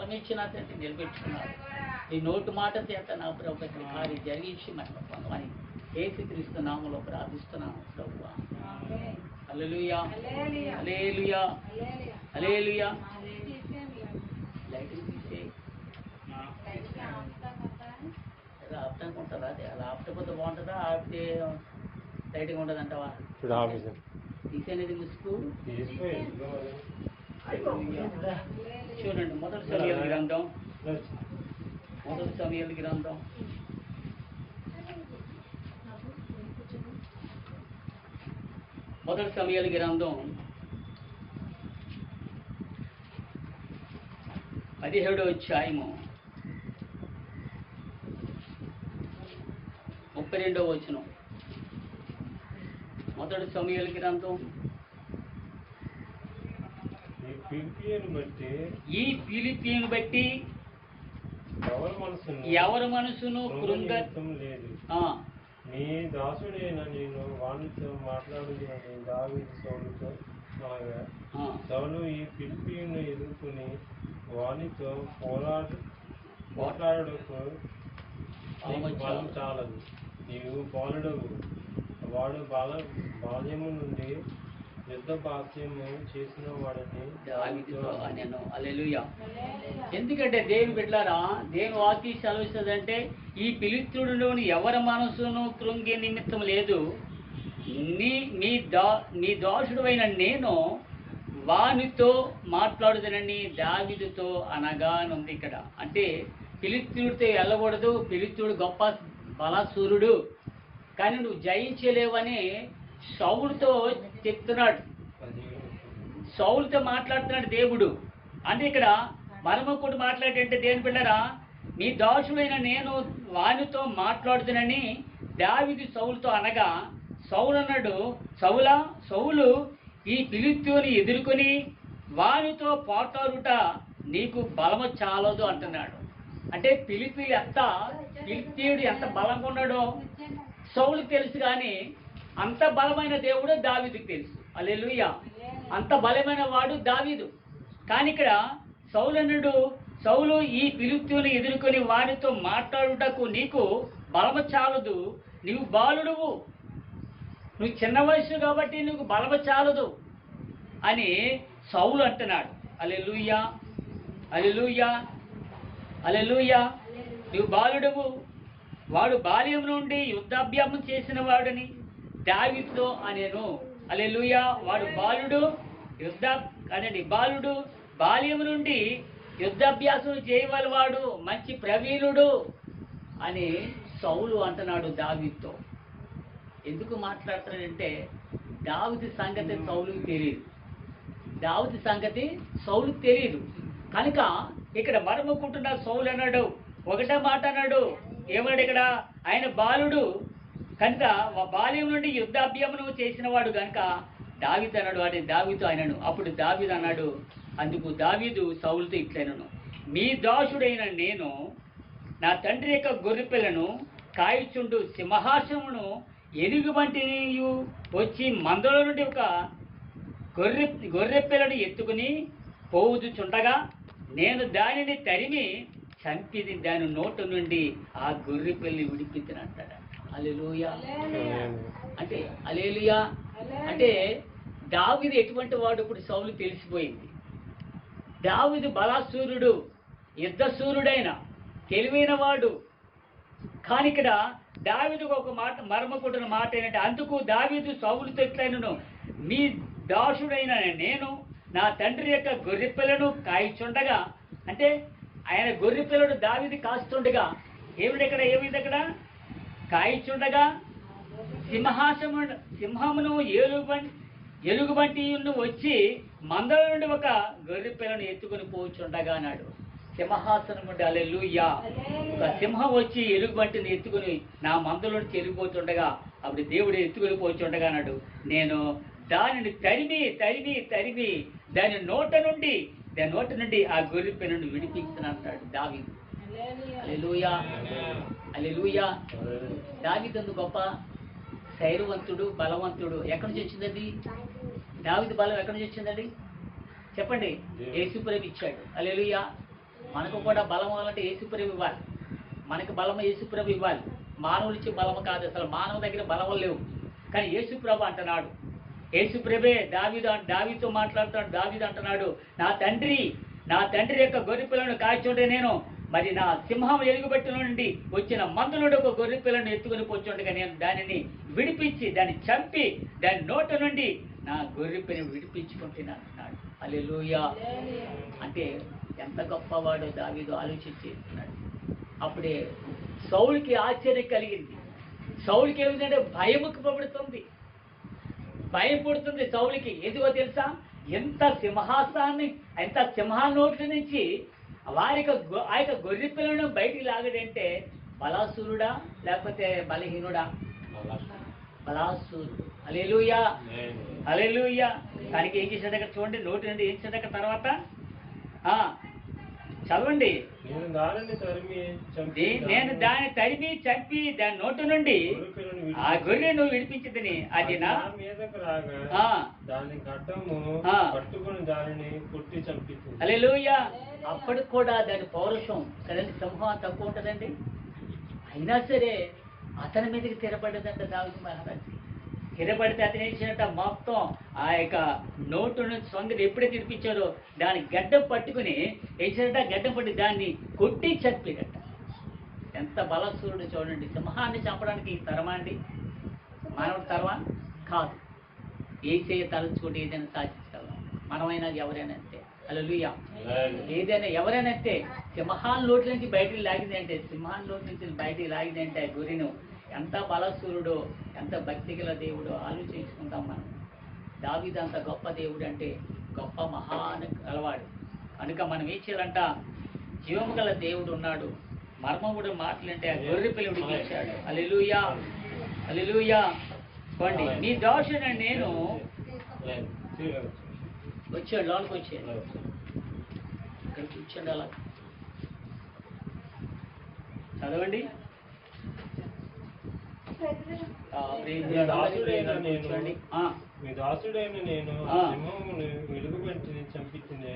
మాట ఇచ్చిన తండ్రి నిలబెట్టుకున్నారు. ఈ నోటు మాట చేత నా ప్రభు ప్రతి కార్యం జరిగించి మహిమ పొందమని యేసుక్రీస్తు నామములో ప్రార్థిస్తున్నాము ప్రభువా. హల్లెలూయా హల్లెలూయా హల్లెలూయా. లైట్ తీసే ఆపుతానికి ఉంటుందా? అది అలా ఆపకపోతే బాగుంటుందా? ఆపితే లైటింగ్ ఉంటుంది అంటావా? తీసేది ముసుగు చూడండి. మొదటి సమయాల గ్రంథం మొదటి సమయాల గ్రంథం 17వ అధ్యాయము 32వ వచనం. మొదటి సమయాల గ్రంథం ఈ ఫిలిప్పీయును బట్టి ఎవరి మనసును లేదు. నీ దాసుడైన నేను వానితో మాట్లాడుతున్నది దావీదు సౌలుతో అనగా సౌలు ఈ ఫిలిప్పీయును ఎదుర్కొని వానితో పోట్లాడకు బలం చాలదు, నీవు బాలుడవు. వాడు బాల్యము నుండి యుద్ధ భాష్యము చేసిన వాడని నేను. హల్లెలూయా. ఎందుకంటే దేవుని బిడ్డలారా, దేవుని వాక్యం సెలవిస్తుందంటే ఈ ఫిలిష్తీయుడులోని ఎవరి మనసును కృంగే నిమిత్తం లేదు, నీ దాసుడు అయిన నేను వానితో మాట్లాడుతానని దావీదుతో అనగానుంది ఇక్కడ. అంటే ఫిలిష్తీయుడితో వెళ్ళకూడదు, ఫిలిష్తీయుడు గొప్ప బలసూరుడు, కానీ నువ్వు జయించలేవని సౌలుతో చెప్తున్నాడు. సౌలుతో మాట్లాడుతున్నాడు దేవుడు. అంటే ఇక్కడ మరొకటి మాట్లాడంటే దేని పిల్లరా, మీ దాసుడైన నేను వానితో మాట్లాడుతానని దావీదు సౌలుతో అనగా, సౌలు అన్నాడు, సౌలు ఈ ఫిలిష్తీయుని ఎదుర్కొని వానితో పోట్లాడుట నీకు బలము చాలదు అంటున్నాడు. అంటే ఫిలిష్తీయుడు ఎంత బలంగా ఉన్నాడో సౌలుకి తెలుసు, కానీ అంత బలమైన దేవుడు దావీదుకి తెలుసు. హల్లెలూయా. అంత బలమైన వాడు దావీదు. కానీ ఇక్కడ సౌలు ఈ ఫిలిష్తీయుని ఎదుర్కొని వారితో మాట్లాడుటకు నీకు బలము చాలదు, నీవు బాలుడువు, నువ్వు చిన్న వయసు కాబట్టి నీకు బలము చాలదు అని సౌలు అంటున్నాడు. హల్లెలూయా హల్లెలూయా హల్లెలూయా. నువ్వు బాలుడువు, వాడు బాల్యం నుండి యుద్ధాభ్యాసం చేసిన వాడని దావీదుతో అనేను. హల్లెలూయా. వాడు బాలుడు బాల్యం నుండి యుద్ధాభ్యాసం చేయవలవాడు, మంచి ప్రవీణుడు అని సౌలు అంటున్నాడు దావీదుతో. ఎందుకు మాట్లాడుతున్నాడంటే దావీదు సంగతి సౌలుకి తెలియదు, దావీదు సంగతి సౌలుకి తెలియదు. కనుక ఇక్కడ మరముకుంటున్న సౌలు అన్నాడు, ఒకటే మాట అన్నాడు. ఏమన్నాడు ఇక్కడ? ఆయన బాలుడు కనుక బాల్యం నుండి యుద్ధాభ్యాసము చేసిన వాడు కనుక దావీదు అన్నాడు. వాడి దావీదు ఆయనను. అప్పుడు దావీదు అన్నాడు, అందుకు దావీదు సౌలుతో ఇట్లనను, మీ దాసుడైన నేను నా తండ్రి యొక్క గొర్రెపిల్లను కాయిచుండు సింహాసనమును ఎలుగుబంటి వచ్చి మందలో నుండి ఒక గొర్రెపిల్లను ఎత్తుకుని పోవుచుండగా నేను దానిని తరిమి చంపిది దాని నోటు నుండి ఆ గొర్రెపిల్లని విడిపించిన అంటాడు. హల్లెలూయా. అంటే హల్లెలూయా అంటే దావీదు ఎటువంటి వాడు ఇప్పుడు సౌలు తెలిసిపోయింది. దావీదు బలాసూరుడు, యుద్ధసూరుడైన తెలివైన వాడు. కానీ ఇక్కడ దావీదుకు ఒక మాట మర్మకుడిన మాట ఏంటంటే, అందుకు దావీదు సౌలుతో ఎట్లయినను, మీ దాసుడైన నేను నా తండ్రి యొక్క గొర్రెపిల్లను కాయిచుండగా, అంటే ఆయన గొర్రెపిల్లడు దావీదు కాస్తుండగా ఏమిటి అక్కడ కాయిచుండగా సింహమును ఎలుగుబంటి వచ్చి మందల నుండి ఒక గొర్రెపిల్లను ఎత్తుకుని పోచుండగా అన్నాడు. సింహాసనం నుండి హల్లెలూయా ఒక సింహం వచ్చి ఎలుగుబంటిని ఎత్తుకుని నా మందల నుంచి వెళ్ళిపోతుండగా, అప్పుడు దేవుడు ఎత్తుకుని పోచుండగా అన్నాడు, నేను దానిని తరిమి తరిమి తరిమి దాని నోట నుండి ఆ గొర్రెపిల్లను విడిపించిన అంటాడు దావీదు. హల్లెలూయా హల్లెలూయా. దావీదు గొప్ప ధైర్యవంతుడు, బలవంతుడు. ఎక్కడి నుంచి వచ్చిందండి దావీదు బలం? ఎక్కడి నుంచి వచ్చిందండి చెప్పండి? యేసు ప్రభు ఇచ్చాడు. హల్లెలూయా. మనకు కూడా బలం అంటే యేసుప్రభు ఇవ్వాలి. మనకు బలం యేసుప్రభు ఇవ్వాలి. మానవులు ఇచ్చే బలము కాదు, అసలు మానవ దగ్గర బలం లేవు. కానీ యేసుప్రభు అంటున్నాడు, యేసుప్రభే దావీదుతో మాట్లాడుతున్నాడు. దావీదు అంటున్నాడు, నా తండ్రి యొక్క గొర్రె పిల్లను కాల్చుంటే నేను మరి నా సింహం ఎలుగుబెట్టిన నుండి వచ్చిన మందునుడు ఒక గొర్రె పిల్లను ఎత్తుకుని పోచుండగా నేను దానిని విడిపించి దాన్ని చంపి దాని నోట నుండి నా గొర్రె పిల్లను విడిపించుకుంటున్నాను అన్నాడు. హల్లెలూయా. అంటే ఎంత గొప్పవాడో దావీదు ఆలోచించేస్తున్నాడు. అప్పుడే సౌలుకి ఆశ్చర్యం కలిగింది. సౌలుకి ఏమిటంటే భయముకు పడుతుంది, భయం పుడుతుంది సౌలుకి. ఎందుకో తెలుసా? ఎంత సింహాల నోట్ల నుంచి ఆ యొక్క గొర్రె పిల్లను బయటికి లాగడంటే బలాసురుడా లేకపోతే బలహీనుడా? బలాసురుడు. హల్లెలూయా, హల్లెలూయా. దానికి ఏం చేశాడు అక్కడ చూడండి, నోటి నుండి ఏం చేశాడు అక్కడ తర్వాత చదవండి. నేను దాన్ని తరిమి చంపి దాని నోటి నుండి ఆ గొర్రె నువ్వు విడిపించిందని అది నా మీదకు రాగా దాని గడ్డము పట్టుకుని దానిని కొట్టి చంపింది. హల్లెలూయా. అప్పటికి కూడా దాని పౌరుషం కదండి, సింహం తక్కువ ఉంటుందండి. అయినా సరే అతని మీదకి తిరబడ్డదంట దావీదు మహారాజు. తిరబడితే అతను ఏం చేసినట్ట మొత్తం ఆ యొక్క నోటు నుంచి సొంగది ఎప్పుడైతే తినిపించారో దాని గడ్డం పట్టుకుని ఏం చేసినట్ట, గడ్డం పట్టి దాన్ని కొట్టి చంపినట్ట. ఎంత బలసూరుడు చూడండి. సింహాన్ని చంపడానికి ఈ తరమా అండి? మానవుడి తరమా కాదు. ఏసే తలుచుకుంటే ఏదైనా సాధించగలం. మనమైనా ఎవరైనా అంతే. హల్లెలూయా. ఏదైనా ఎవరైనా అంతే. సింహాల నోటి నుంచి బయటికి లాగింది అంటే, సింహాల నోటి నుంచి బయటికి లాగింది అంటే గురిను ఎంత బలసూరుడో, ఎంత భక్తి గల దేవుడో ఆలోచించుకుంటాం మనం. దావీదు అంత గొప్ప దేవుడు అంటే గొప్ప మహాన్ గలవాడు కనుక మనం ఏం చేయాలంట, జీవము గల దేవుడు ఉన్నాడు. మర్మముడు మాటలంటే ఆ గొర్రె పిల్లని విడిపించాడు. హల్లెలూయా, హల్లెలూయా. పండి నీ దోషుని నేను వచ్చాడు, లోనికి వచ్చాడు, ఇక్కడ కూర్చోండి. అలా చదవండి. మీ దాసుడైన నేను సింహమును వెలుగుబెట్టి చంపించినే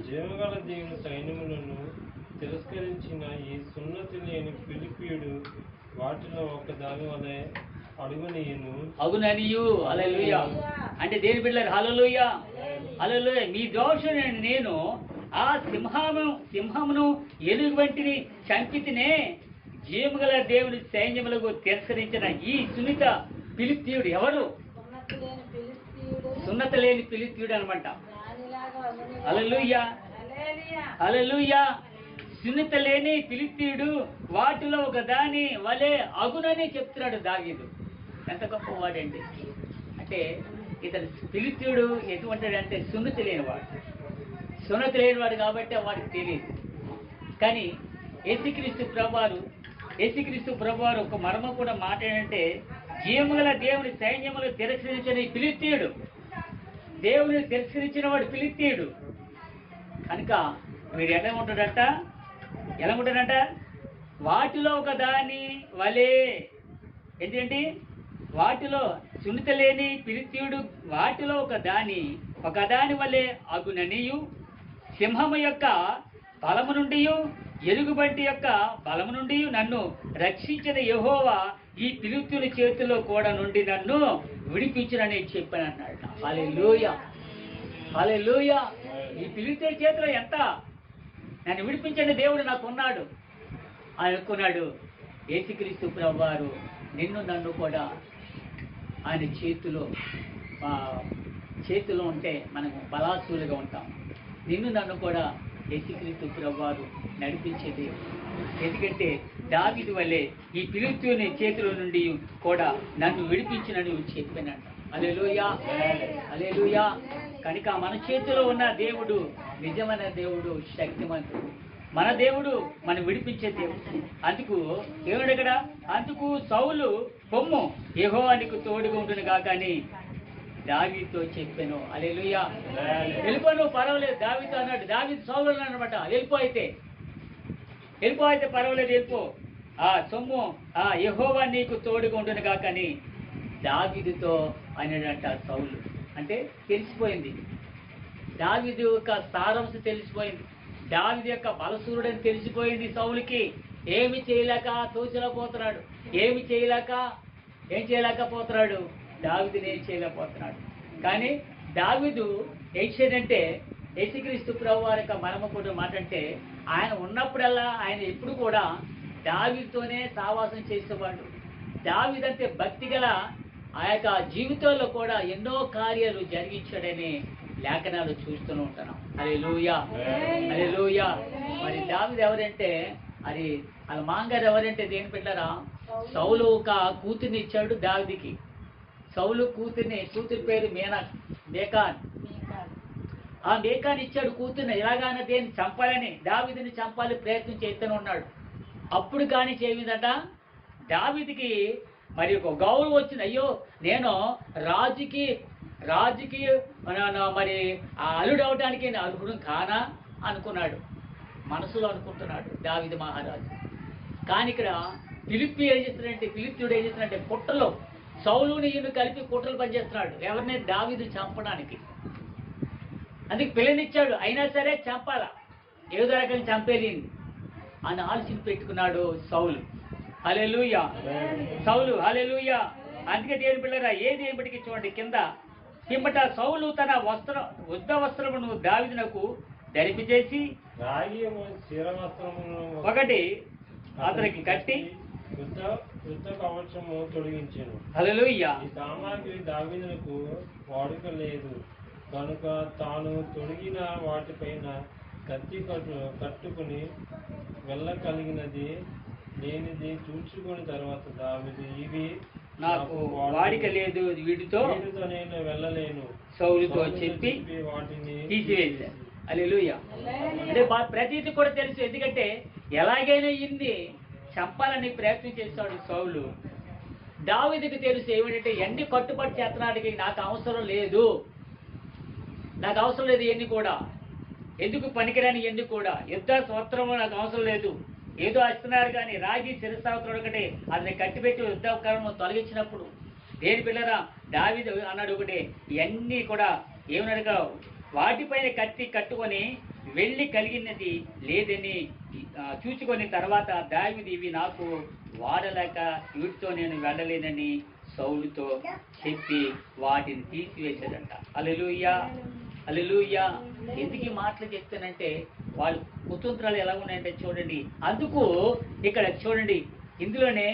జీవగల దేవుని సైన్యములను తిరస్కరించిన ఈ సున్నతి లేని ఫిలిప్పీయుడు వాటిలో ఒక దాని వలె అగుననియు. హల్లెలూయా. అంటే దేని బిడ్డలారా? హల్లెలూయా, హల్లెలూయా. మీ దోషుడైన నేను ఆ సింహమును ఎలుగు వంటిని చంపితినే జీవగల దేవుని సైన్యములకు తిరస్కరించిన ఈ సున్నిత ఫిలిష్తీయుడు. ఎవరు? సున్నత లేని ఫిలిష్తీయుడు అనమాట. హల్లెలూయా, హల్లెలూయా. సున్నత లేని ఫిలిష్తీయుడు వాటిలో ఒక దాని వలె అగునని చెప్తున్నాడు దావీదు. ఎంత గొప్పవాడండి. అంటే ఇతను ఫిలిష్తీయుడు ఎటువంటి అంటే సున్నతి లేనివాడు. సున్నతి లేనివాడు కాబట్టి వాడికి తెలియదు. కానీ యేసుక్రీస్తు ప్రభువారు ఒక మర్మం కూడా మాట్లాడంటే, జీవముగల దేవుని సైన్యములు తిరస్కరించిన ఈ ఫిలిష్తీయుడు, దేవుని తిరస్కరించిన వాడు ఫిలిష్తీయుడు కనుక వీడు ఎలా ఉంటాడంట? వాటిలో ఒక దాని వలే. ఏంటండి? వాటిలో సున్నిత లేని ఫిలిష్తీయుడు వాటిలో ఒక దాని వలె అగుననియు సింహము యొక్క బలము నుండి ఎలుగుబంటి యొక్క బలము నుండి నన్ను రక్షించిన యెహోవా ఈ ఫిలిష్తీయుల చేతిలో కూడా నుండి నన్ను విడిపించునని చెప్పాను అన్నాడు. హల్లెలూయా, హల్లెలూయా. ఈ ఫిలిష్తీయుల చేతిలో ఎంత నన్ను విడిపించిన దేవుడు నాకు ఉన్నాడు అనుకున్నాడు. యేసుక్రీస్తు ప్రభువారు నిన్ను నన్ను కూడా ఆయన చేతిలో ఉంటే మనము బలాసులుగా ఉంటాం. నిన్ను నన్ను కూడా యేసుక్రీస్తు ప్రభువారు నడిపించేది. ఎందుకంటే దావీదు వల్లే ఈ ఫిలిష్తీయుని చేతిలో నుండి కూడా నన్ను విడిపించినని చెప్పానంట. హల్లెలూయా, హల్లెలూయా. కనుక మన చేతిలో ఉన్న దేవుడు నిజమైన దేవుడు, శక్తిమంతుడు. మన దేవుడు మనం విడిపించే దేవుడు. అందుకు సౌలు పొమ్ము యెహోవా నీకు తోడుగా ఉంటుంది కాక అని దావీదుతో చెప్పాను. హల్లెలూయా. వెళ్ళిపో, నువ్వు పర్వాలేదు దావీదు అన్నాడు. దావీదు సౌలు అన్నమాట. వెళ్ళిపో అయితే పర్వాలేదు, వెళ్ళిపో. సొమ్ము యెహోవా నీకు తోడుగా ఉంటుంది కాక అని దావీదుతో అన్నాడంట సౌలు. అంటే తెలిసిపోయింది, దావీదు యొక్క సారాంశం తెలిసిపోయింది. దావీదు యొక్క బలసూరుడని తెలిసిపోయింది సౌలుకి. ఏమి చేయలేక తోచలేకపోతున్నాడు, ఏం చేయలేకపోతున్నాడు, దావీదుని ఏం చేయలేకపోతున్నాడు. కానీ దావీదు ఏం చేయడంటే, యేసుక్రీస్తు ప్రభువారి యొక్క మర్మపుడు మాట అంటే, ఆయన ఉన్నప్పుడల్లా ఆయన ఎప్పుడు కూడా దావీదుతోనే సావాసం చేసేవాడు. దావీదంటే భక్తి గల ఆ యొక్క జీవితంలో కూడా ఎన్నో కార్యాలు జరిగించాడని లేఖనాలు చూస్తూనే ఉంటున్నాం. హల్లెలూయా, హల్లెలూయా. మరి దావీదు ఎవరంటే, అది వాళ్ళ మాంగారు ఎవరంటే దేని పెట్టారా, సౌలు ఒక కూతుర్ని ఇచ్చాడు దావీదుకి. సౌలు కూతురి పేరు మేకాన్. ఆ మేకాన్ ఇచ్చాడు కూతుర్ని. ఎలాగానే దేన్ని చంపాలని, దావీదుని చంపాలి ప్రయత్నం చేస్తూనే ఉన్నాడు. అప్పుడు కానీ చేయమిందట దావీదుకి మరి ఒక గౌరవం వచ్చింది. అయ్యో నేను రాజుకి మరి ఆ అల్లుడు అవడానికి నేను అర్హుడు కానా మనసులో అనుకుంటున్నాడు దావీదు మహారాజు. కానీ ఇక్కడ ఫిలిప్పియుడు ఏం చేస్తున్నాడంటే కుట్రలో సౌలుని ఈయన కలిపి కుట్రలు పనిచేస్తున్నాడు. ఎవరిని? దావీదు చంపడానికి. అందుకే పిల్లనిచ్చాడు, అయినా సరే చంపాలా, ఏదో రకంగా చంపేది అని ఆలోచన పెట్టుకున్నాడు సౌలు. హల్లెలూయా, సౌలు. హల్లెలూయా. అందుకే దేవుని పిల్లరా, ఏది ఏమిటికి చూడండి కింద కింబట సౌలు తన యుద్ధ వస్త్రమును దావీదునకు ధరింపజేసి ఒకటి అతనికి కట్టి యుద్ధ కవచము తొలగించాను. హల్లెలూయా. ఈ సామాగ్రి దావీదునకు వాడుక లేదు కనుక తాను తొడిగిన వాటిపైన కత్తి కట్టుకుని వెళ్ళగలిగినది లేనిది చూచుకుని తర్వాత దావీదు, ఇవి నాకు వాడిక లేదు, వీటితో నేను వెళ్ళలేను సౌలుతో చెప్పి వాటిని తీసివేశాను. హల్లెలూయా. అంటే ప్రతీది కూడా తెలుసు, ఎందుకంటే ఎలాగైనా ఇన్ని చంపాలని ప్రయత్నం చేస్తాడు సౌలు. దావీదుకి తెలుసు ఏమిటంటే ఎన్ని కట్టుబడి చేతనాడికి నాకు అవసరం లేదు ఎన్ని కూడా, ఎందుకు పనికిరాని ఎన్ని కూడా, యుద్ధ స్వత్రము నాకు అవసరం లేదు. ఏదో ఇస్తున్నారు కానీ రాగి శిరస్సావత్రుడు ఒకటి అతన్ని కట్టిపెట్టి యుద్ధకరణము తొలగించినప్పుడు దేని పిల్లరా దావీదు అన్నాడు ఒకటి, ఇవన్నీ కూడా ఏమన్నాడు, వాటిపైన కత్తి కట్టుకొని వెళ్ళి కలిగినది లేదని చూచుకొని తర్వాత దావీదు, ఇవి నాకు వాడలేక వీటితో నేను వెళ్ళలేనని సౌలుతో చెప్పి వాటిని తీసివేశాడంట. హల్లెలూయా, హల్లెలూయా. ఎందుకు ఈ మాటలు చెప్తానంటే వాళ్ళు కుతంత్రాలు ఎలా ఉన్నాయంటే చూడండి. అందుకు ఇక్కడ చూడండి, ఇందులోనే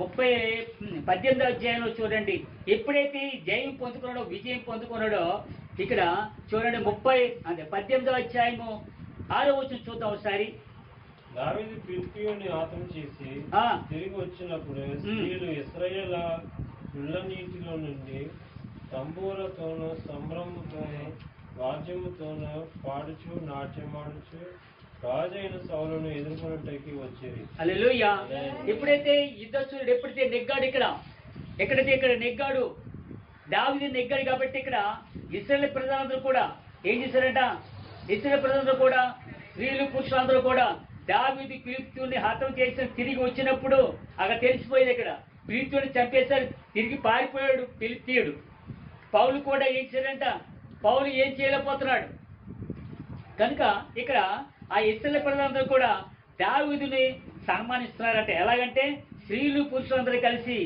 18వ అధ్యాయంలో చూడండి, ఎప్పుడైతే జయం పొందుకున్నాడో విజయం పొందుకున్నాడో ఇక్కడ చూడండి 18వ అధ్యాయము 6వ వచనం చూద్దాం ఒకసారి. దావీదు ఫిలిష్తీయుని హతం చేసి తిరిగి వచ్చినప్పుడు స్త్రీలు ఇశ్రాయేలు ఉళ్ళ నీటిలో నుండి తంబూరతోనూ సంభ్రమతోనూ వాద్యముతోనూ పాడుచు నాట్యమాడుచు రాజైన సౌలును ఎదుర్కొనటానికి వచ్చేది. హల్లెలూయా. ఎప్పుడైతే యుద్ధసూరుడు ఎప్పుడైతే నెగ్గాడు, ఇక్కడ నెగ్గాడు, దావీదు నెగ్గాడు కాబట్టి ఇక్కడ ఇశ్రాయేలు ప్రజలందరూ కూడా ఏం చేశారంట, ఇశ్రాయేలు ప్రజలందరూ కూడా స్త్రీలు పురుషులందరూ కూడా దావీదు ఫిలిష్తీయుని హతం చేసి తిరిగి వచ్చినప్పుడు అక్కడ తెలిసిపోయేది. ఇక్కడ ఫిలిష్తీయుని చంపేశారు, తిరిగి పారిపోయాడు ఫిలిష్తీయుడు. పౌలు కూడా ఏం చేశారంట, పౌలు ఏం చేయలేకపోతున్నాడు కనుక ఇక్కడ ఆ ఇశ్రాయేలు ప్రజలందరూ కూడా దావీదుని సన్మానిస్తున్నారంటే ఎలాగంటే స్త్రీలు పురుషులందరూ కలిసి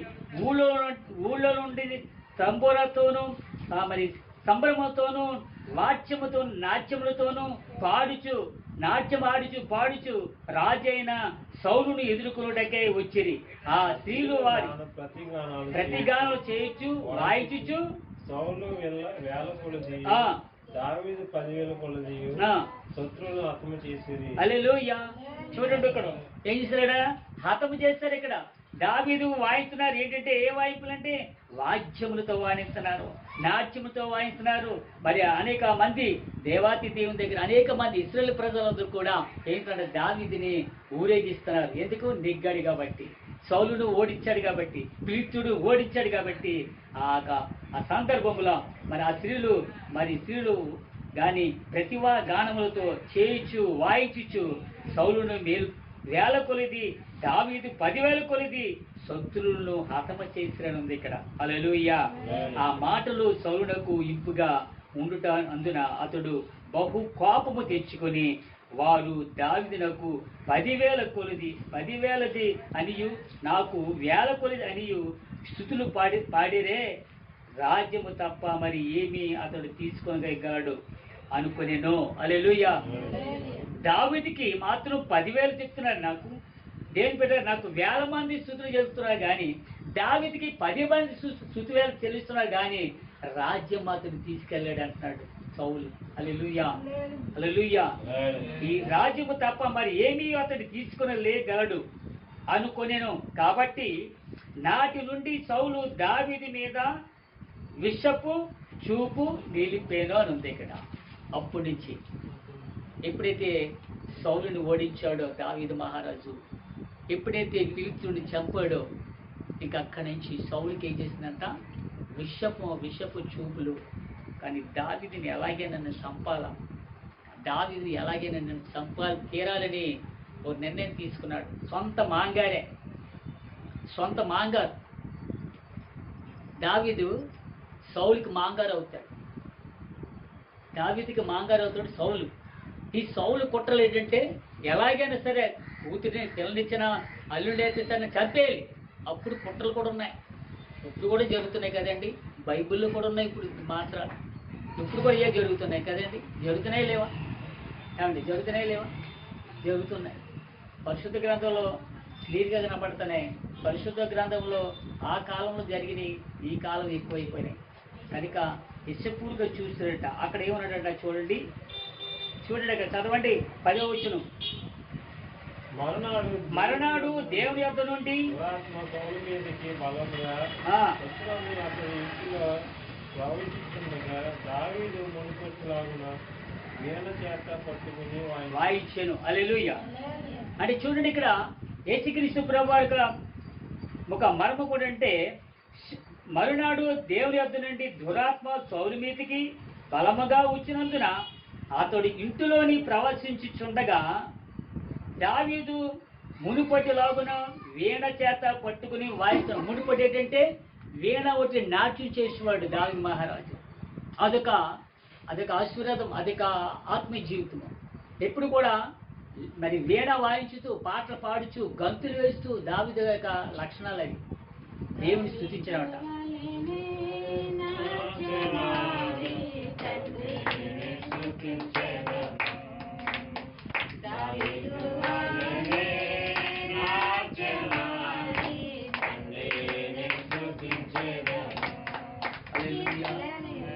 ఊళ్ళో నుండి తంబూరతోనూ మరి సంభ్రమంతోనూ వాద్యముతో నాట్యములతోనూ పాడుచు రాజైన సౌలును ఎదుర్కొనుటకై వచ్చిరి. ఆ స్త్రీలు వారి ప్రతిగానం చేయొచ్చు వాయించు సౌలు వేల కొలది దావీదు 10,000 కొలది శత్రువులను హతము చేసేది. హల్లెలూయా. చూడండి ఇక్కడ ఏం చేశారా, హతము చేస్తారు. ఇక్కడ దావీదు వాయిస్తున్నారు. ఏంటంటే ఏ వాయింపులు అంటే వాద్యములతో వాయిస్తున్నారు, నాట్యములతో వాయిస్తున్నారు. మరి అనేక మంది దేవాతి దేవుని దగ్గర అనేక మంది ఇశ్రాయేలు ప్రజలందరూ కూడా ఏంటంటే దావీదుని ఊరేగిస్తున్నారు. ఎందుకు? నెగ్గాడు కాబట్టి, సౌలును ఓడించాడు కాబట్టి, ఫిలిష్తీయుడు ఓడించాడు కాబట్టి ఆ సందర్భంలో మరి ఆ స్త్రీలు కానీ ప్రతిభా గానములతో చేయించు వాయించు సౌలును వేల కొలిది, దావీదు 10,000 కొలిది శత్రువులను హతమ చేసిరనుంది ఇక్కడ. హల్లెలూయా. ఆ మాటలు సౌలునకు ఇంపుగా ఉండుట అందున అతడు బహు కోపము తెచ్చుకొని వారు దావీదునకు 10,000 కొలది 10,000ది అనియు నాకు 1,000 కొలది అనియు స్తుతులు పాడిరే. రాజ్యము తప్ప మరి ఏమీ అతడు తీసుకోగలడు అనుకునేను. హల్లెలూయా. దావీదుకి మాత్రం 10,000 చెప్తున్నాడు. నాకు దేని పెట్టారు? నాకు 1,000 మంది స్తుతులు చెప్తున్నారు కానీ, దావీదుకి 10 మంది స్తుతులు తెలుస్తున్నారు కానీ రాజ్యం అతడు తీసుకెళ్ళాడు అంటున్నాడు సౌలు. హల్లెలూయా, హల్లెలూయా. ఈ రాజ్యము తప్ప మరి ఏమీ అతడు తీసుకుని లేగలడు అనుకొనేను. కాబట్టి నాటి నుండి సౌలు దావీదు మీద విషపు చూపు నిలిపేను అని ఉంది ఇక్కడ. అప్పటి నుంచి ఎప్పుడైతే సౌలుని ఓడించాడో దావీదు మహారాజు, ఎప్పుడైతే ఫిలిష్తీయుడిని చంపాడో, ఇంకా అక్కడి నుంచి సౌలుకి ఏం చేసిందంట? విషపు చూపులు. కానీ దావీదుని ఎలాగైనా నన్ను చంపాలా, దావీదుని ఎలాగైనా నన్ను చంపాలి తీరాలని ఓ నిర్ణయం తీసుకున్నాడు. సొంత మాంగారు. దావీదు సౌలుకి మాంగారు అవుతాడు. దావీదుకి మాంగారు అవుతాడు సౌలు. ఈ సౌలు కుట్రలు ఏంటంటే ఎలాగైనా సరే కూతురిని పిల్లనిచ్చిన అల్లుడైతే సరే చంపేయాలి. అప్పుడు కుట్రలు కూడా ఉన్నాయి. ఇప్పుడు కూడా జరుగుతున్నాయి కదండి. బైబిల్లో కూడా ఉన్నాయి. ఇప్పుడు మాత్రాలు ఇప్పుడు కూడా ఏ జరుగుతున్నాయి కదండి. జరుగుతున్నాయి లేవా ఏమండి? జరుగుతున్నాయి. పరిశుద్ధ గ్రంథంలో క్లియర్గా కనబడుతున్నాయి. పరిశుద్ధ గ్రంథంలో ఆ కాలంలో జరిగినాయి, ఈ కాలం ఎక్కువైపోయినాయి కనుక యశపూర్గా చూసినట్ట. అక్కడ ఏమన్నాడట చూడండి అక్కడ చదవండి 10వ వచనం. మరునాడు దేవుని యొద్ద నుండి సౌలు మీదకి బలముగా అతని ఇంటిలో ప్రవేశిస్తుండగా దావీదు మునుపటిలాగున వీణ చేత పట్టుకుని వాయించెను. హల్లెలూయా. అంటే చూడండి ఇక్కడ యేసుక్రీస్తు ప్రభువు యొక్క ఒక మర్మం కూడా అంటే, మరునాడు దేవుని యొద్ద నుండి దురాత్మ సౌలు మీదకి బలముగా వచ్చినందున అతడు ఇంటిలోని ప్రవశించుచుండగా దావీదు మునుపటిలాగున వీణ చేత పట్టుకుని వాయిస్తాడు. మునుపటి ఏంటంటే వీణ ఒకటి నాట్యం చేసేవాడు దావీదు మహారాజు. అదొక ఆశీర్వాదం, అదొక ఆత్మీయ జీవితం. ఎప్పుడు కూడా మరి వీణ వాయించుతూ, పాటలు పాడుచు, గంతులు వేస్తూ దావీదు యొక్క లక్షణాలు అవి. దేవుని స్తుతించాడట.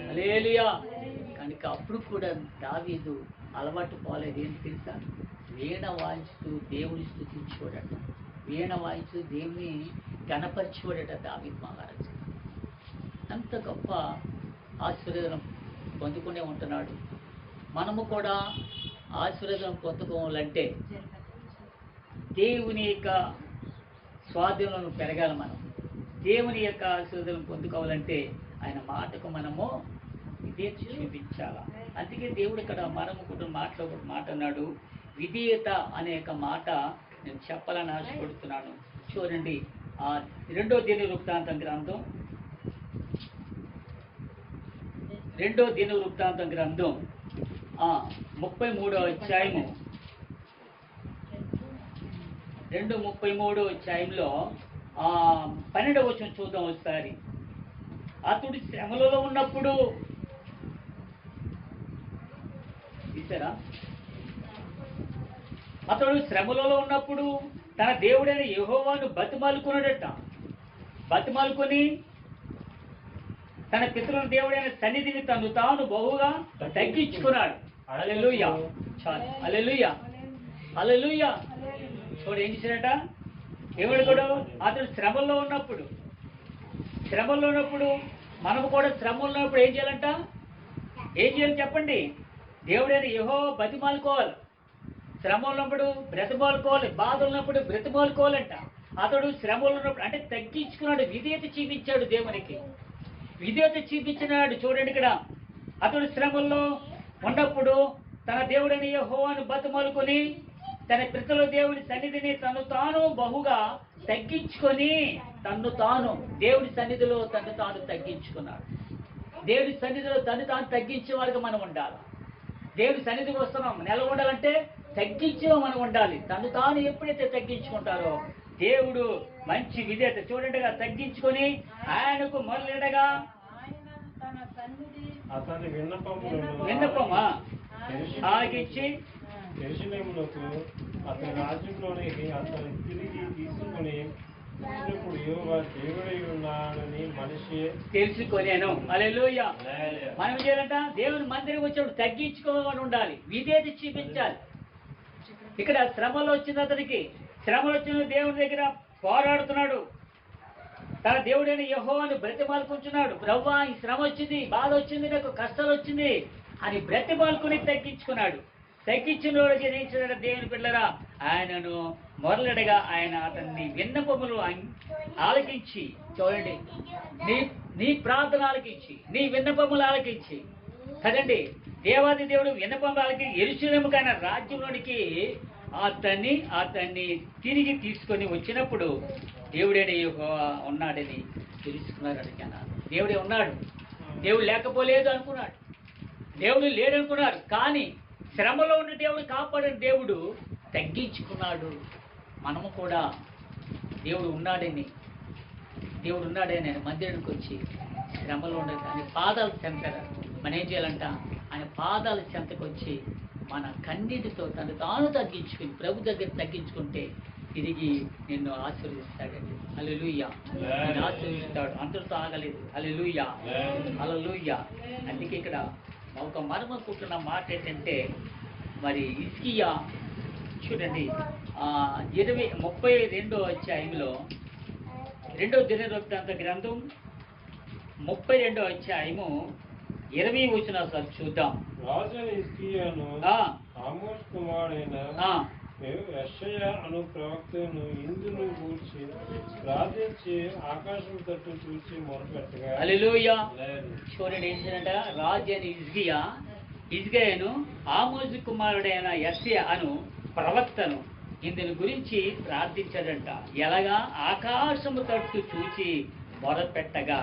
హల్లెలూయా. కనుక అప్పుడు కూడా దావీదు అలవాటు పోలేదు. ఏంటి తెలుసా? వీణ వాయించుతూ దేవుని స్తుతించేవాడట. వీణ వాయించుతూ దేవుని గణపరిచేవాడట దావీదు మహారాజు. అంత గొప్ప ఆశీర్వాదం పొందుకునే ఉంటున్నాడు. మనము కూడా ఆశీర్వాదం పొందుకోవాలంటే దేవుని యొక్క స్వాధీనం పెరగాలి. మనం దేవుని యొక్క ఆశీర్వాదం పొందుకోవాలంటే ఆయన మాటకు మనము విధేయత చూపించాలి. అందుకే దేవుడు ఇక్కడ మనము కూడా మాట్లాడు విధేయత అనే మాట నేను చెప్పాలని ఆశపడుతున్నాను. చూడండి 2వ దినవృత్తాంతం గ్రంథం 33వ అధ్యాయము 2:33 అధ్యాయంలో 12వ వచనం చూద్దాం ఒకసారి. అతడు శ్రమలలో ఉన్నప్పుడు చూసారా? అతడు శ్రమలలో ఉన్నప్పుడు తన దేవుడైన యెహోవాను బతిమాలుకొని తన పితరుల దేవుడైన సన్నిధిని తను తాను బహుగా తగ్గించుకున్నాడు. హల్లెలూయా. చాలు. హల్లెలూయా, హల్లెలూయా. చూడు ఏం చేశాడట? ఏమడుకోడు? అతడు శ్రమల్లో ఉన్నప్పుడు మనము కూడా శ్రమలో ఉన్నప్పుడు ఏం చేయాలంట? ఏం చేయాలి చెప్పండి? దేవుడైన యెహోవా బతిమాలుకోవాలి. శ్రమ ఉన్నప్పుడు బ్రతిమాలుకోవాలి, బాధ ఉన్నప్పుడు బ్రతిమాలుకోవాలంట. అతడు శ్రమలో ఉన్నప్పుడు అంటే తగ్గించుకున్నాడు, విధేయత చూపించాడు దేవునికి. విధేయత చూపించినాడు. చూడండి ఇక్కడ అతడు శ్రమల్లో ఉన్నప్పుడు తన దేవుడైన యెహోవాను బతిమాలుకొని తన పితరుల దేవుని సన్నిధిని తను తాను బహుగా తగ్గించుకొని దేవుని సన్నిధిలో తను తాను తగ్గించుకున్నాడు. దేవుని సన్నిధిలో తను తాను తగ్గించే వారికి మనం ఉండాలి. దేవుని సన్నిధికి వస్తున్నాం, నిలబడాలంటే తగ్గించో మనం ఉండాలి. తను తాను ఎప్పుడైతే తగ్గించుకుంటారో దేవుడు మంచి విధేయత చూడండి తగ్గించుకొని ఆయనకు మొదలెడగా అతని విన్నపములను విన్నపమా ఆగిచ్చి యెరూషలేమునకు అతని రాజ్యంలోనికి అతను తిరిగి తీసుకుని వచ్చినప్పుడు యెహోవా దేవుడై ఉన్నాడని మనిషి తెలుసుకొనేను. హల్లెలూయా. మనం చేయాలంట దేవుని మందిరం వచ్చినప్పుడు తగ్గించుకోవాలని ఉండాలి, విధేయత చూపించాలి. ఇక్కడ శ్రమలు వచ్చింది, అతనికి శ్రమలు వచ్చిన దేవుడి దగ్గర పోరాడుతున్నాడు. తన దేవుడైన యెహోవాను బ్రతిమాలుకుంటున్నాడు. ప్రభువా ఈ శ్రమ వచ్చింది, బాధ వచ్చింది, నాకు కష్టాలు వచ్చింది అని బ్రతిమాలుకుని తగ్గించుకున్నాడు. తగ్గించిన రోజు నేర్చుకున్నాడు దేవుని పిల్లరా, ఆయనను మొదలెడగా ఆయన అతన్ని విన్నపములు ఆలకించి చూడండి, నీ ప్రార్థన ఆలకించి, నీ విన్నపములు ఆలకించి కదండి దేవాది దేవుడు విన్నపములకి యెరూషలేము కన్నా రాజ్యంలోనికి అతన్ని తిరిగి తీసుకొని వచ్చినప్పుడు దేవుడైన యెహోవా ఉన్నాడని తెలుసుకున్నాడు. జనాలు దేవుడే ఉన్నాడు, దేవుడు లేకపోలేదు అనుకున్నాడు, దేవుడు లేడనుకున్నారు. కానీ శ్రమలో ఉన్న దేవుడు కాపాడిన దేవుడు తగ్గించుకున్నాడు. మనము కూడా దేవుడు ఉన్నాడని మందిరానికి వచ్చి శ్రమలో ఉండదు ఆయన పాదాల చెంత మనం ఏం చేయాలంట, ఆయన పాదాల చెంతకు వచ్చి మన కన్నీటితో తను తాను తగ్గించుకుని ప్రభు దగ్గర తగ్గించుకుంటే తిరిగి నిన్ను ఆశీర్వదిస్తాడండి. హల్లెలూయా. నిన్ను ఆశీర్వదిస్తాడు, అంతటితో ఆగలేదు. హల్లెలూయా, హల్లెలూయా. అందుకే ఇక్కడ ఒక మర్మకుంటున్న మాట ఏంటంటే, మరి హిజ్కియా చూడండి 32వ అధ్యాయంలో 2వ దినవృత్తాంత గ్రంథం 32వ అధ్యాయము 20 వచనాలు చూద్దాం. రాజు హిజ్కియాను ఆమోస్ కుమారుడైన యెషయా అను ప్రవక్తను ఇందును గూర్చి ప్రార్థించి ఆకాశం తట్టు చూసి మొరపెట్టగా. హల్లెలూయా. చూడండి ఏంటంట, రాజు అని హిజ్కియాను ఆమోజు కుమారుడైన యెషయా అను ప్రవక్తను ఇందుని గురించి ప్రార్థించాడంట. ఎలాగా? ఆకాశము తట్టు చూచి మొరపెట్టగా.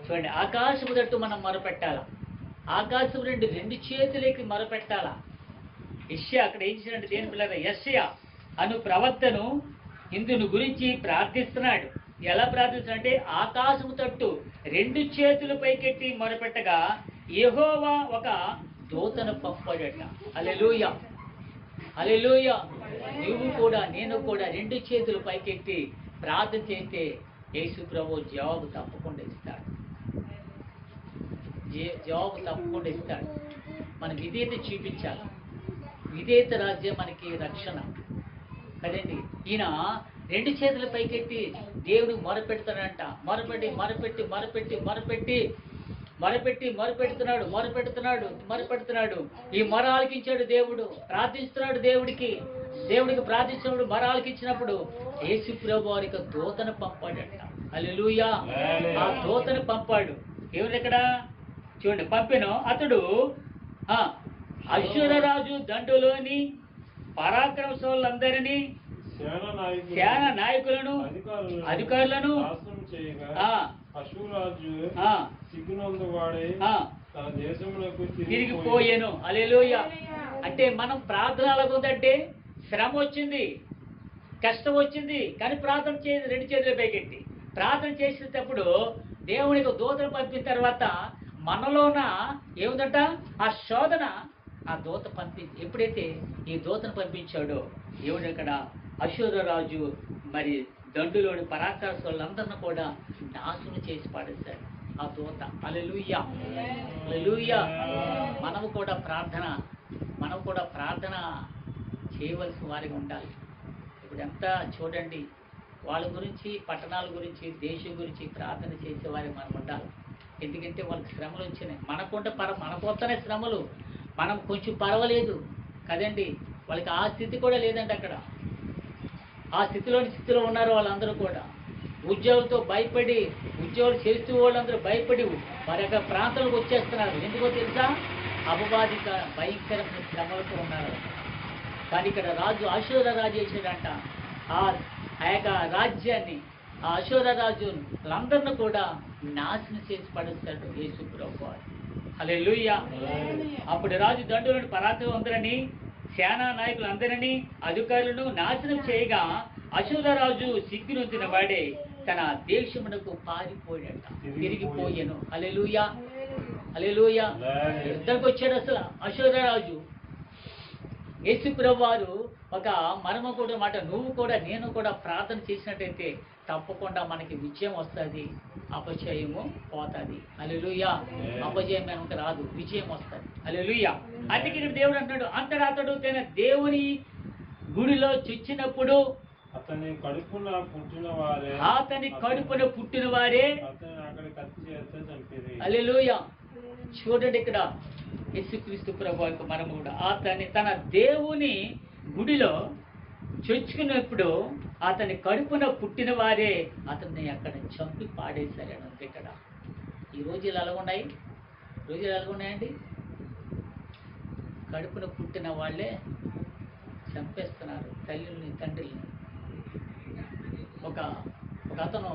చూడండి, ఆకాశము తట్టు మనం మొరపెట్టాల, ఆకాశం రెండు చేతులకి మొరపెట్టాలా. యెషయా అక్కడ ఏం చేశాడంటే దేని పిల్లల యెషయా అను ప్రవక్తను ఇందుని గురించి ప్రార్థిస్తున్నాడు. ఎలా ప్రార్థిస్తున్నాడంటే ఆకాశము తట్టు 2 చేతులు పైకెత్తి మొరపెట్టగా యెహోవా ఒక దూతను పంపాడట. హల్లెలూయా, హల్లెలూయా. నువ్వు కూడా నేను కూడా 2 చేతులు పైకెత్తి ప్రార్థన చేస్తే యేసు ప్రభు జవాబు తప్పకుండా ఇస్తాడు, జవాబు తప్పకుండా ఇస్తాడు. మన విధేయత చూపించాలి, విధేయత రాజ్యం మనకి రక్షణ కదండి. ఈయన 2 చేతుల పైకెత్తి దేవుడు మొరపెడతాడంట. మొరపెడుతున్నాడు. ఈ మొర ఆలకించాడు దేవుడు, ప్రార్థిస్తున్నాడు దేవుడికి ప్రార్థించినప్పుడు మొర ఆలకించినప్పుడు యేసు ప్రభు వారికి దూతను పంపాడంట. హల్లెలూయా. ఆ దూతను పంపాడు. ఎవరు ఎక్కడ చూడండి, పంపిన అతడు అశ్వరరాజు దండులోని పరాక్రమశాలందరినీ సేన నాయకులను అధికారులను తిరిగిపోయాను. హల్లెలూయా. అంటే మనం ప్రార్థనలకు ఉందంటే శ్రమ వచ్చింది, కష్టం వచ్చింది, కానీ ప్రార్థన చేసి 2 చేతులు పైకెట్టి ప్రార్థన చేసేటప్పుడు దేవునికి దూతను పంపిన తర్వాత మనలోన ఏముందంట ఆ శోధన. ఆ దూత ఎప్పుడైతే ఈ దూతను పంపించాడో దేవుడు ఇక్కడ అశ్వరరాజు మరి దండులోని పరాక్రమశాలందరిని కూడా నాశనం చేసి పాడేశాడు ఆ దూత. హల్లెలూయా, హల్లెలూయా. మనము కూడా ప్రార్థన చేయవలసిన వారిగా ఉండాలి. ఇప్పుడు ఎంత చూడండి, వాళ్ళ గురించి, పట్టణాల గురించి, దేశం గురించి ప్రార్థన చేసేవారికి మనం ఉండాలి. ఎందుకంటే వాళ్ళకి శ్రమలు వచ్చినాయి, మనకొస్తనే శ్రమలు, మనం కొంచెం పర్వాలేదు కదండి. వాళ్ళకి ఆ స్థితి కూడా లేదండి. అక్కడ ఆ స్థితిలో ఉన్నారు వాళ్ళందరూ కూడా. ఉద్యోగులతో భయపడి, ఉద్యోగాలు చేస్తూ వాళ్ళందరూ భయపడి వారి యొక్క ప్రాంతాలకు వచ్చేస్తున్నారు. ఎందుకో తెలుసా? అపవాదిక భయంకరమైన శ్రమలతో ఉన్నారు. కానీ ఇక్కడ రాజు అశ్వరరాజు చేశాడంట. ఆ యొక్క రాజ్యాన్ని, ఆ అశ్వరరాజులందరినీ కూడా నాశనం చేసి పడేస్తాడు యేసు ప్రభువు. హల్లెలూయా. అప్పుడు రాజు దండులోని పరాక్రమవంతులని సేనా నాయకులు అందరినీ అధికారులను నాశనం చేయగా అశూరరాజు సిగ్గునొందిన వాడే తన దేశమునకు పారిపోయాట, తిరిగిపోయాను. హల్లెలూయా, హల్లెలూయా. యుద్ధానికి వచ్చాడు అసలు అశూరరాజు. యేసుప్రభు వారు ఒక మనము కూడా మాట, నువ్వు కూడా నేను కూడా ప్రార్థన చేసినట్టయితే తప్పకుండా మనకి విజయం వస్తుంది, అపజయము పోతుంది. హల్లెలూయా. అపజయం మనకు రాదు, విజయం వస్తుంది. హల్లెలూయా. అందుకే ఇక్కడ దేవుడు అంటాడు, అంతటా అతడు తన దేవుని గుడిలో చొచ్చినప్పుడు అతని కడుపున పుట్టిన వారే అతని కత్తి చేత చంపిరి. హల్లెలూయా. చూడండి ఇక్కడ యేసుక్రీస్తు ప్రభు యొక్క మనము కూడా అతని తన దేవుని గుడిలో చొచ్చుకున్నప్పుడు అతని కడుపున పుట్టిన వారే అతన్ని అక్కడ చంపి పాడేశారు. ఇక్కడ ఈ రోజులు ఎలా ఉన్నాయి? రోజులు ఎలా ఉన్నాయండి? కడుపున పుట్టిన వాళ్ళే చంపేస్తున్నారు తల్లిని, తండ్రిని. ఒక అతను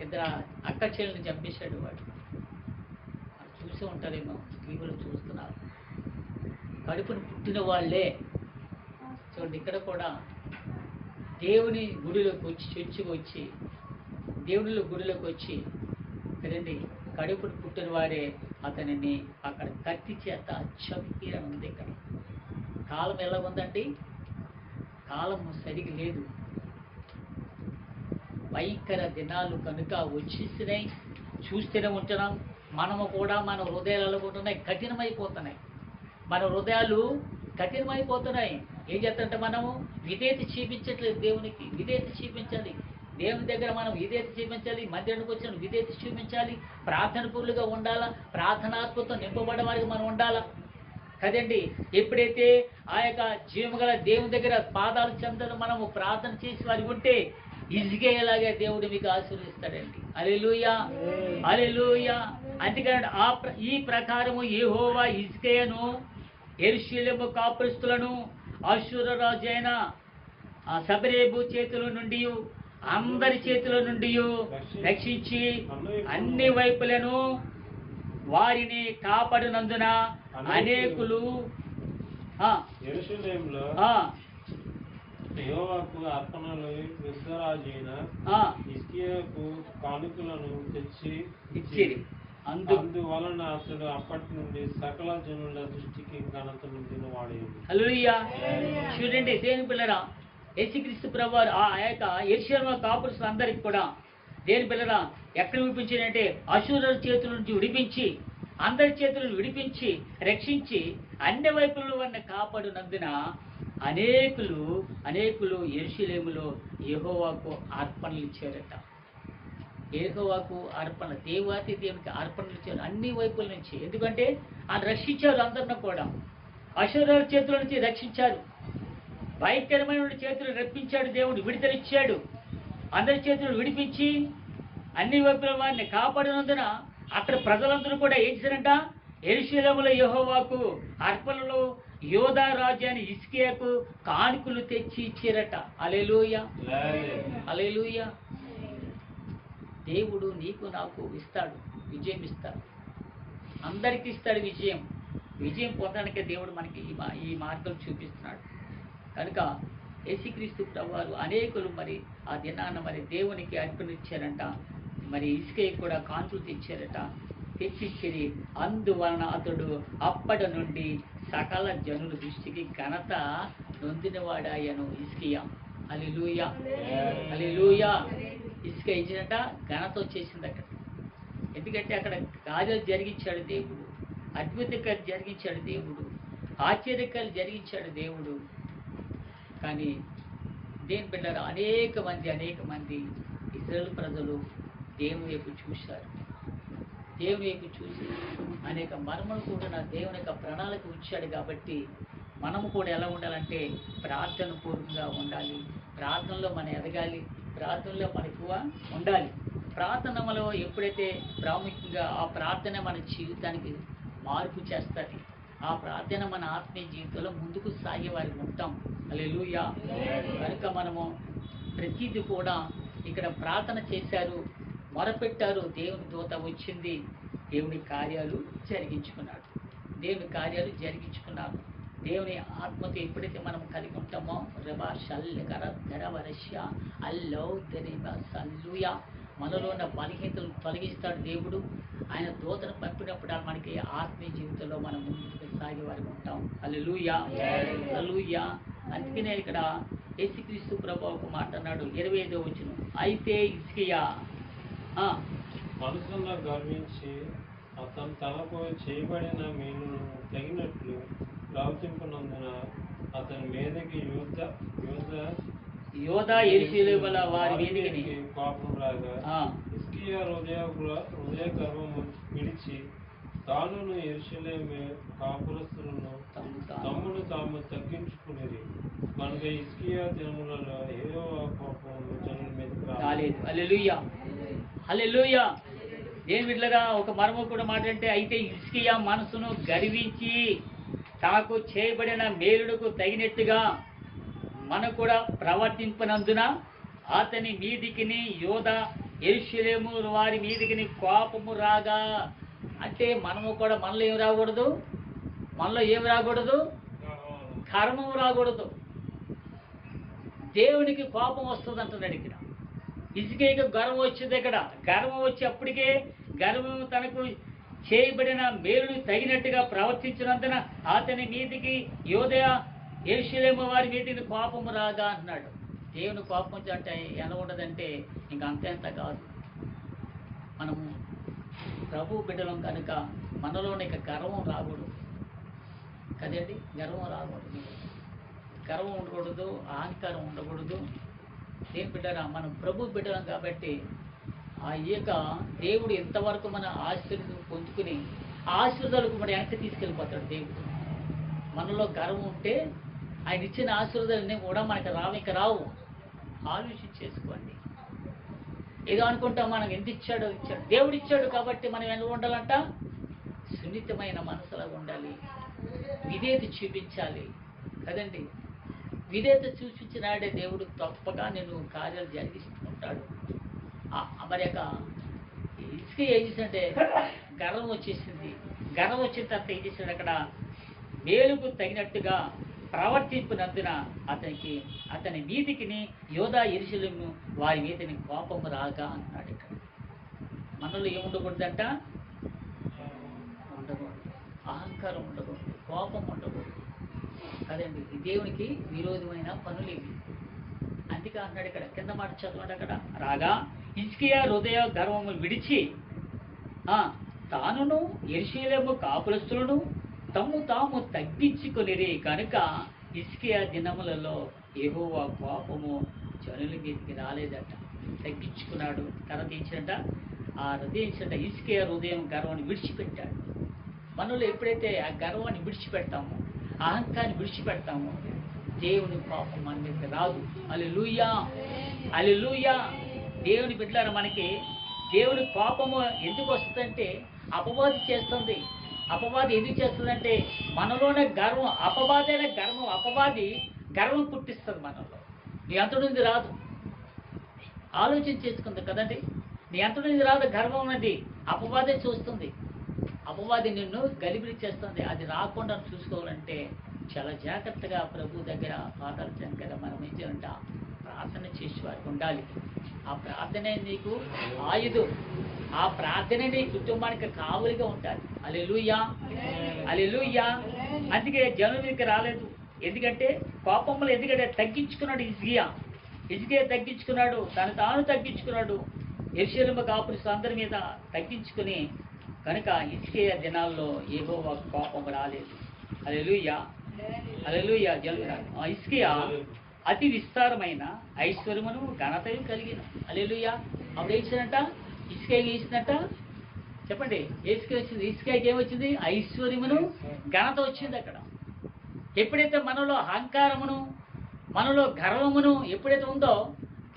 ఇద్దరు అక్క చెల్లిని చంపేశాడు. వాడు చూసి ఉంటారేమో, టీవీలో చూస్తున్నారు. కడుపున పుట్టిన వాళ్ళే. చూడండి, ఇక్కడ కూడా దేవుని గుడిలోకి వచ్చి, చర్చికి వచ్చి, దేవుని గుడిలోకి వచ్చి కదండి, కడుపున పుట్టిన వారే అతనిని అక్కడ కత్తి చేత చంపిరని ఉంది. ఇక్కడ కాలం ఎలా ఉందండి? కాలం సరిగా లేదు. భయంకర దినాలు కనుక వచ్చేసినాయి, చూస్తూనే ఉంటున్నాం. మనము కూడా మన హృదయాలు అనుకుంటున్నాయి, కఠినమైపోతున్నాయి. మన హృదయాలు కఠినమైపోతున్నాయి. ఏం చేస్తుంటే మనము విధేయత చూపించట్లేదు. దేవునికి విధేయత చూపించాలి. దేవుని దగ్గర మనం విధేయత చూపించాలి. మందిరానికి వచ్చిన విధేయత చూపించాలి. ప్రార్థన పూర్లుగా ఉండాలా, ప్రార్థనాత్మతో నింపబడే వారికి మనం ఉండాలా కదండి. ఎప్పుడైతే ఆ యొక్క జీవగల దేవుని దగ్గర పాదాలు చెందలు మనము ప్రార్థన చేసి వారికి ఉంటే ఇజ్రాయేలులాగే దేవుడు మీకు ఆశీర్వదిస్తాడండి. హల్లెలూయా, హల్లెలూయా. అందుకని ఈ ప్రకారము యెహోవా హిజ్కియాను, యెరూషలేము కాపురస్తులను అష్షూరు అయిన సన్హెరీబు చేతుల నుండి, అందరి చేతుల నుండి రక్షించి అన్ని వైపులను వారిని కాపాడినందున అనేకులు యెరూషలేములో యెహోవాకు అర్పణలు యుద్ధరాజైన హిజ్కియాకు కానుకలను తెచ్చి ఇచ్చిరి. అందువలన అతడు అప్పటి నుండి సకల జనుల దృష్టికి ఘనత నొందిన వాడైంది. హల్లెలూయా. చూడండి దేవుని పిల్లరా, యేసుక్రీస్తు ప్రభువారు ఆ యొక్క యెరూషలేము కాపురస్తులు అందరికి కూడా దేవుని పిల్లరా ఎక్కడ విడిపించాడంటే అష్షూరు చేతుల నుంచి విడిపించి, అందరి చేతులను విడిపించి రక్షించి అన్ని వైపుల వారిని కాపాడినందున అనేకులు యెరూషలేములో యెహోవాకు అర్పణలు ఇచ్చారట. యెహోవాకు అర్పణ, దేవాతి దేవునికి అర్పణలు ఇచ్చారు అన్ని వైపుల నుంచి. ఎందుకంటే ఆయన రక్షించారు అందరిని కూడా. అష్షూరు చేతుల నుంచి రక్షించారు. భయంకరమైన చేతులు రప్పించాడు దేవుడు, విడుదలిచ్చాడు. అందరి చేతులు విడిపించి అన్ని వైపుల వారిని కాపాడినందున అక్కడ ప్రజలందరూ కూడా ఏం చేశారంట? యెరూషలేములో యెహోవాకు అర్పణలు యోధా రాజు అని హిజ్కియాకు కానుకలు తెచ్చి ఇచ్చారట. హల్లెలూయా, హల్లెలూయా. దేవుడు నీకు నాకు ఇస్తాడు, విజయం ఇస్తాడు. అందరికీ ఇస్తాడు విజయం. విజయం పొందడానికే దేవుడు మనకి ఈ మార్గం చూపిస్తున్నాడు. కనుక యేసుక్రీస్తు ప్రభువారు అనేకులు మరి ఆ దినాన మరి దేవునికి అర్పణ ఇచ్చారంట. మరి హిజ్కియాకు కూడా కానుకలు తెచ్చారట, తెచ్చిచ్చిరి. అందువలన అతడు అప్పటి నుండి సకల జనుల దృష్టికి ఘనత నొందినవాడాయను హిజ్కియా. హల్లెలూయా, హల్లెలూయా. హిజ్కియా ఇచ్చినట ఘనత వచ్చేసింది అక్కడ. ఎందుకంటే అక్కడ కార్యాలు జరిగించాడు దేవుడు, అద్భుతకాలు జరిగించాడు దేవుడు, ఆశ్చర్యకాలు జరిగించాడు దేవుడు. కానీ దేని బిడ్డలు అనేక మంది ఇశ్రాయేలు ప్రజలు దేవుని వైపు చూశారు. దేవుని వైపు చూసి అనేక మర్మలు కూడా నా దేవుని యొక్క ప్రణాళిక ఉంచాడు. కాబట్టి మనము కూడా ఎలా ఉండాలంటే ప్రార్థన పూర్వకంగా ఉండాలి. ప్రార్థనలో మనం ఎదగాలి, ప్రార్థనలో మన ఎక్కువ ఉండాలి. ప్రార్థనలో ఎప్పుడైతే ప్రాముఖ్యంగా ఆ ప్రార్థన మన జీవితానికి మార్పు చేస్తుంది. ఆ ప్రార్థన మన ఆత్మీయ జీవితంలో ముందుకు సాగే వారికి ఉంటాం. హల్లెలూయా. కనుక మనము ప్రతిదీ కూడా ఇక్కడ ప్రార్థన చేశారు, మొరపెట్టారు, దేవుని దూత వచ్చింది, దేవుని కార్యాలు జరిగించుకున్నారు. దేవుని ఆత్మతో ఎప్పుడైతే మనం కలిగి ఉంటామో రెబా షల్గర ధరవరష్య అల్లో దరిబ సల్లుయ మనలో ఉన్న బలహీనతలను తొలగిస్తాడు దేవుడు. ఆయన దూతను పంపినప్పుడు మనకి ఆత్మీయ జీవితంలో మనం ముందుకు సాగే వారికి ఉంటాం. హల్లెలూయా హల్లెలూయా. అందుకనే ఇక్కడ యేసుక్రీస్తు ప్రభువు ఒక మాట అన్నాడు 25వ వచనం, అయితే హిజ్కియా మనసులో గర్వించి అతను తనకు చేయబడిన మేలును తగినట్లు ప్రవర్తింపనందున అతని మీదకి యోధా యెరూషలేముల వారి మీదికి కోపం రాగా హిజ్కియా హృదయ గర్వము విడిచి తానును యెరూషలేము కాపురస్తులను తమ్మును తాము తగ్గించుకునేది కనుక హిజ్కియా దినములలో యెహోవా కోపము జనుల మీదకి రాలేదు. హల్లెలూయా హల్లెలూయా. దేని బిడ్డలారా, ఒక మర్మం కూడా మాట్లాడితే, అయితే హిజ్కియా మనసును గర్వించి తనకు చేయబడిన మేలుడుకు తగినట్టుగా మనకు కూడా ప్రవర్తింపనందున అతని మీదికిని యోధా యెరూషలేము వారి మీదికిని కోపము రాగా. అంటే మనము కూడా మనలో ఏం రాకూడదు, మనలో ఏం రాకూడదు, కర్మము రాకూడదు. దేవునికి కోపం వస్తుంది అంటున్నాడు ఇక్కడ. హిజ్కియాకు గర్వం వచ్చింది. ఇక్కడ గర్వం వచ్చి అప్పటికే గర్వం తనకు చేయబడిన మేలును తగినట్టుగా ప్రవర్తించినందున అతని మీదికి యోధా యెరూషలేము వారి మీదికి కోపము రాగా అంటున్నాడు. దేవుని కోపం అంటే ఎలా ఉండదంటే ఇంక అంత కాదు. మనము ప్రభు బిడ్డలం కనుక మనలోని ఇక గర్వం రాకూడదు కదండి. గర్వం రాకూడదు, గర్వం ఉండకూడదు, అహంకారం ఉండకూడదు. దేని బిడ్డరా, మనం ప్రభు బిడ్డలం కాబట్టి ఆ యొక్క దేవుడు ఎంతవరకు మన ఆశీర్వాదం పొందుకుని ఆశీర్వాదాలకు మన వెనక్కి తీసుకెళ్ళిపోతాడు దేవుడు. మనలో గర్వం ఉంటే ఆయన ఇచ్చిన ఆశీర్వాదాలన్నీ కూడా మనకి రావు. ఆలోచించి చేసుకోండి. ఏదో అనుకుంటాం మనం ఎంత ఇచ్చాడో ఇచ్చాడు, దేవుడు ఇచ్చాడు కాబట్టి మనం ఎలా ఉండాలంట, సున్నితమైన మనసులాగా ఉండాలి, విధేయత చూపించాలి కదండి. విధేయత చూపించినాడే దేవుడు తప్పగా నేను కార్యాలు జరిగిస్తుంటాడు. మరి యొక్క హిజ్కియా ఏం చేసిందంటే గర్వం వచ్చేసింది. గర్వం వచ్చిన తర్వాత ఏం చేశాడు, అక్కడ మేలుకు తగినట్టుగా ప్రవర్తింపునందున అతని మీదికిని యోధా యెరూషలేము వారి మీదని కోపము రాగా అన్నాడు. ఇక్కడ మనలో ఏముండకూడదంట, ఉండకూడదు, అహంకారం ఉండకూడదు, కోపం ఉండకూడదు కదండి. ఈ దేవునికి విరోధమైన పనులు ఇవి. అందుకే అన్నాడు ఇక్కడ కింద మాట చదవండి. అక్కడ రాగా హిజ్కియా హృదయ గర్వము విడిచి తానును యెరూషలేము కాపురస్తులను తాము తగ్గించుకొనిరి కనుక హిజ్కియా దినములలో యెహోవా కోపము జనుల మీదకి రాలేదట. తగ్గించుకున్నాడు. తర్వాత ఇచ్చినట ఆ హృదయం హిజ్కియా హృదయం గర్వాన్ని విడిచిపెట్టాడు. మనలో ఎప్పుడైతే ఆ గర్వాన్ని విడిచిపెడతామో, అహంకారాన్ని విడిచిపెడతామో దేవుని కోపం మన మీదకి రాదు. హల్లెలూయా హల్లెలూయా. దేవుని బిడ్డలారా, మనకి దేవుని కోపము ఎందుకు వస్తుందంటే అపవాది చేస్తుంది. అపవాది ఎందుకు చేస్తుందంటే మనలోనే గర్వం, అపవాదైన గర్వం, అపవాది గర్వం పుట్టిస్తుంది మనలో. నీ అంతటి నుంచి రాదు, ఆలోచన చేసుకుంది కదండి. నీ అంతటి నుంచి రాదు గర్వం అనేది, అపవాదే చూస్తుంది. అపవాది నిన్ను గలిబిలి చేస్తుంది. అది రాకుండా చూసుకోవాలంటే చాలా జాగ్రత్తగా ప్రభు దగ్గర పాదాల దగ్గర మనం ఏం చేయాలంట, ప్రార్థన చేసే వారికి ఉండాలి. ఆ ప్రార్థనే నీకు ఆయుధం, ఆ ప్రార్థనే నీ కుటుంబానికి కావలిగా ఉండాలి. హల్లెలూయా హల్లెలూయా. అందుకే జనులకి రాలేదు. ఎందుకంటే కోపంలో ఎందుకంటే తగ్గించుకున్నాడు హిజ్కియా తగ్గించుకున్నాడు, తాను తగ్గించుకున్నాడు. యెరూషలేము కాపురస్తులు అందరి మీద తగ్గించుకుని కనుక హిజ్కియా దినాల్లో యెహోవా కోపం రాలేదు. హల్లెలూయా హల్లెలూయా. హిజ్కియా అతి విస్తారమైన ఐశ్వర్యమును ఘనతయు కలిగిన. హల్లెలూయా. అప్పుడు ఏమిచ్చినట్ట, హిజ్కియా వేసినట్ట చెప్పండి. హిజ్కియాకి ఏమొచ్చింది, ఐశ్వర్యమును ఘనత వచ్చింది. అక్కడ ఎప్పుడైతే మనలో అహంకారమును, మనలో గర్వమును ఎప్పుడైతే ఉందో